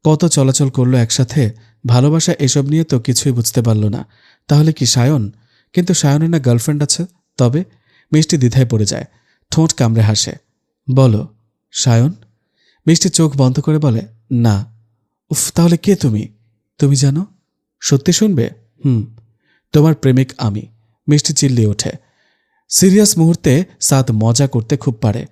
কত চলাচল করলো একসাথে, ভালোবাসা, এসব নিয়ে তো কিছুই বুঝতে পারল না। তাহলে কি সায়ন? কিন্তু সায়নের না গার্লফ্রেন্ড আছে? তবে? মিষ্টি দ্বিধায় পড়ে যায়। ঠোঁট কামড়ে হাসে। বলো, সায়ন? মিষ্টি চোখ বন্ধ করে বলে, না, উফ, তাহলে কে তুমি? তুমি জানো? সত্যি শুনবে? তোমার প্রেমিক আমি। মিষ্টি চিল্লিয়ে ওঠে। সিরিয়াস মুহূর্তে সাদ মজা করতে খুব পারে,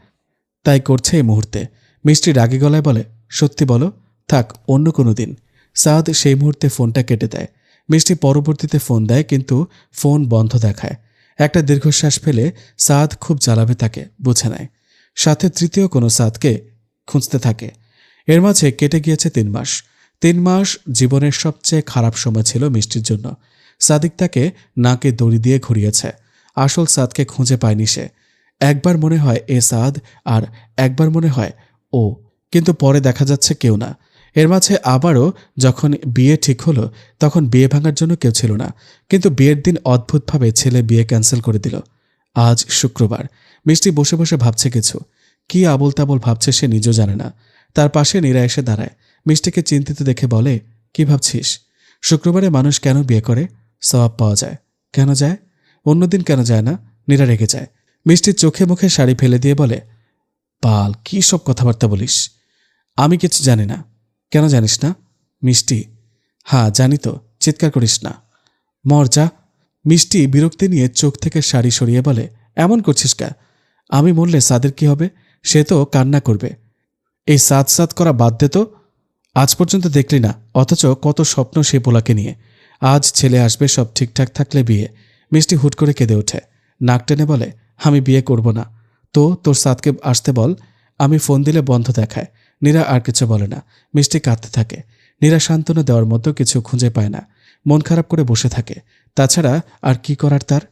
তাই করছে এই মুহূর্তে। মিষ্টি রাগী গলায় বলে, সত্যি বলো। থাক, অন্য কোনো দিন। সাদ সেই মুহূর্তে ফোনটা কেটে দেয়। মিষ্টি পরবর্তীতে ফোন দেয়, কিন্তু ফোন বন্ধ দেখায়। একটা দীর্ঘশ্বাস ফেলে সাদ খুব জ্বালাবে তাকে বুঝে নেয়। সাথে তৃতীয় কোনো সাদকে খুঁজতে থাকে। এর মাঝে কেটে গিয়েছে 3 মাস। 3 মাস জীবনের সবচেয়ে খারাপ সময় ছিল মিষ্টির জন্য। সাদিক তাকে নাকে দড়ি দিয়ে ঘুরিয়েছে। আসল সাদকে খুঁজে পায়নি সে। একবার মনে হয় এ সাদ, আর একবার মনে হয় ও, কিন্তু পরে দেখা যাচ্ছে কেউ না। এর মাঝে আবারও যখন বিয়ে ঠিক হলো, তখন বিয়ে ভাঙার জন্য কেউ ছিল না, কিন্তু বিয়ের দিন অদ্ভুতভাবে ছেলে বিয়ে ক্যান্সেল করে দিল। আজ শুক্রবার। মিষ্টি বসে বসে ভাবছে কিছু। কি আবোল তাবোল ভাবছে সে নিজেও জানে না। তার পাশে নীরা এসে দাঁড়ায়। মিষ্টিকে চিন্তিত দেখে বলে, কি ভাবছিস? শুক্রবারে মানুষ কেন বিয়ে করে? সওয়াব পাওয়া যায়। কেন যায়? অন্যদিন কেন যায় না? নীরা রেগে যায়। মিষ্টির চোখে মুখে শাড়ি ফেলে দিয়ে বলে, পাল, কি সব কথাবার্তা বলিস? আমি কিছু জানি না। কেন জানিস না? মিষ্টি, হ্যাঁ জানি তো, চিৎকার করিস না, মর যা। মিষ্টি বিরক্তি নিয়ে চোখ থেকে শাড়ি সরিয়ে বলে, এমন করছিস কে? আমি মরলে সাদের কি হবে? সে তো কান্না করবে। এই সাদ সাদ করা বাদ দে তো। আজ পর্যন্ত দেখলি না, অথচ কত স্বপ্ন সে পোলাকে নিয়ে। আজ ছেলে আসবে, সব ঠিকঠাক থাকলে বিয়ে। মিষ্টি হুট করে কেঁদে ওঠে। নাক টেনে বলে, আমি বিয়ে করব না। তো তোর সাদকে আসতে বল। আমি ফোন দিলে বন্ধ দেখায়। নীরা আর কিছু বলে না। মিষ্টি কাঁদতে থাকে। নীরা সান্ত্বনা দেওয়ার মতো কিছু খুঁজে পায় না। মন খারাপ করে বসে থাকে। তাছাড়া আর কি করার তার?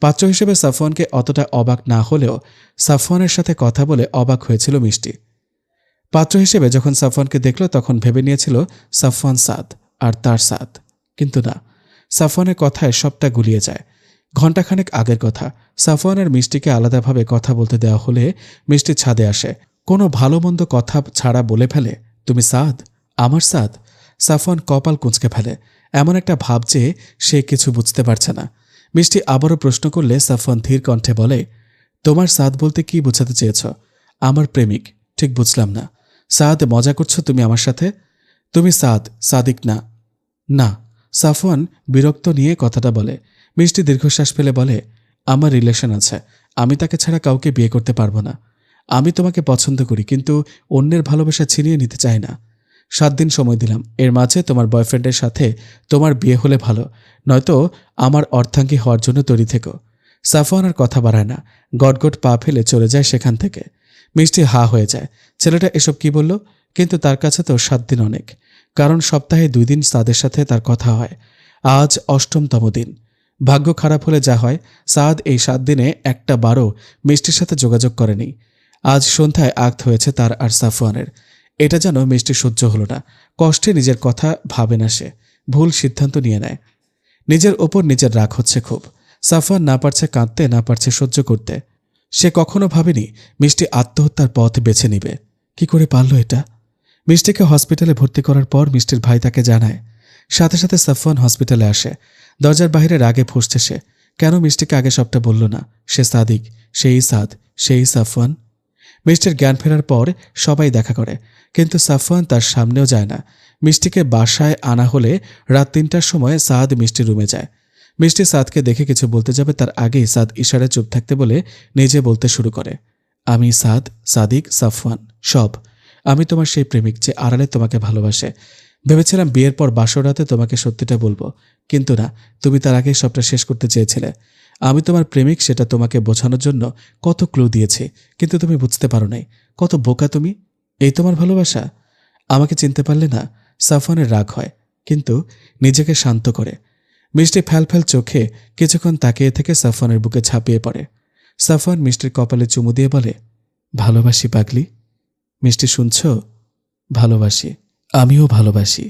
পাত্র হিসেবে সাফওয়ানকে অতটা অবাক না হলেও সাফওয়ানের সাথে কথা বলে অবাক হয়েছিল মিষ্টি। পাত্র হিসেবে যখন সাফওয়ানকে দেখল, তখন ভেবে নিয়েছিল সাফওয়ান সাদ আর তার সাদ। কিন্তু না, সাফওয়ানের কথায় সবটা গুলিয়ে যায়। ঘণ্টাখানেক আগের কথা। সাফওয়ান আর মিষ্টিকে আলাদাভাবে কথা বলতে দেওয়া হলে মিষ্টি ছাদে আসে। কোনো ভালো মন্দ কথা ছাড়া বলে ফেলে, তুমি সাদ, আমার সাদ। সাফওয়ান কপাল কুঁচকে ফেলে। এমন একটা ভাব যে সে কিছু বুঝতে পারছে না। মিষ্টি আবারও প্রশ্ন করলে সাফওয়ান ধীর কণ্ঠে বলে, তোমার সাদ বলতে কি বোঝাতে চেয়েছ? আমার প্রেমিক। ঠিক বুঝলাম না। সাদ, মজা করছো তুমি আমার সাথে? তুমি সাদ, সাদিক না। না। সাফওয়ান বিরক্ত নিয়ে কথাটা বলে। মিষ্টি দীর্ঘশ্বাস ফেলে বলে, আমার রিলেশন আছে, আমি তাকে ছাড়া কাউকে বিয়ে করতে পারবো না। আমি তোমাকে পছন্দ করি, কিন্তু অন্যের ভালোবাসা ছিনিয়ে নিতে চাই না। 7 দিন সময় দিলাম, এর মাঝে তোমার বয়ফ্রেন্ডের সাথে তোমার বিয়ে হলে ভালো, নয়তো আমার অর্ধাঙ্গী হওয়ার জন্য তৈরি থেকো। সাফওয়ান আর কথা বাড়ায় না, গটগট পা ফেলে চলে যায় সেখান থেকে। মিষ্টি হা হয়ে যায়। ছেলেটা এসব কি বলল? কিন্তু তার কাছে তো 7 দিন অনেক, কারণ সপ্তাহে 2 দিন সাদের সাথে তার কথা হয়। আজ 8মতম দিন। ভাগ্য খারাপ হলে যা হয়, সাদ এই 7 দিনে একটা বারও মিষ্টির সাথে যোগাযোগ করেনি। আজ সন্ধ্যায় আক্ত হয়েছে তার আর সাফওয়ানের। এটা যেন মিষ্টি সহ্য হলো না। কষ্টে নিজের কথা ভাবে না সে, ভুল সিদ্ধান্ত নিয়ে নেয়। নিজের ওপর নিজের রাগ হচ্ছে খুব। সাফওয়ান না পারছে কাঁদতে, না পারছে সহ্য করতে। সে কখনো ভাবেনি মিষ্টি আত্মহত্যার পথ বেছে নিবে। কি করে পারল এটা? মিষ্টিকে হসপিটালে ভর্তি করার পর মিষ্টির ভাই তাকে জানায়। সাথে সাথে সাফওয়ান হসপিটালে আসে। দরজার বাইরে রাগে ফুঁসছে সে। কেন মিষ্টিকে আগে সবটা বলল না? সে সাদিক, সেই সাদ, সেই সাফওয়ান। মিষ্টির জ্ঞান ফেরার পর সবাই দেখা করে, কিন্তু সাফওয়ান তার সামনেও যায় না। মিষ্টিকে বাসায় আনা হলে রাত 3টার সময় সাদ মিষ্টির রুমে যায়। মিষ্টি সাদকে দেখে কিছু বলতে যাবে, তার আগেই সাদ ইশারায় চুপ থাকতে বলে নিজে বলতে শুরু করে, আমি সাদ, সাদিক, সাফওয়ান, সব। আমি তোমার সেই প্রেমিক যে আড়ালে তোমাকে ভালোবাসে। ভেবেছিলাম বিয়ের পর বাসর রাতে তোমাকে সত্যিটা বলবো, কিন্তু না, তুমি তার আগেই সবটা শেষ করতে চেয়েছিলে। আমি তোমার প্রেমিক সেটা তোমাকে বোঝানোর জন্য কত ক্লু দিয়েছি, কিন্তু তুমি বুঝতে পারো নাই। কত বোকা তুমি! এই তোমার ভালোবাসা? আমাকে চিনতে পারলে না? সাফওয়ানের রাগ হয়, কিন্তু নিজেকে শান্ত করে। মিষ্টি ফ্যালফ্যাল চোখে কিছুক্ষণ তাকিয়ে থেকে সাফওয়ানের বুকে ঝাঁপিয়ে পড়ে। সাফওয়ান মিষ্টির কপালে চুমু দিয়ে বলে, ভালোবাসি পাগলি। মিষ্টি, শুনছ? ভালোবাসি, আমিও ভালোবাসি।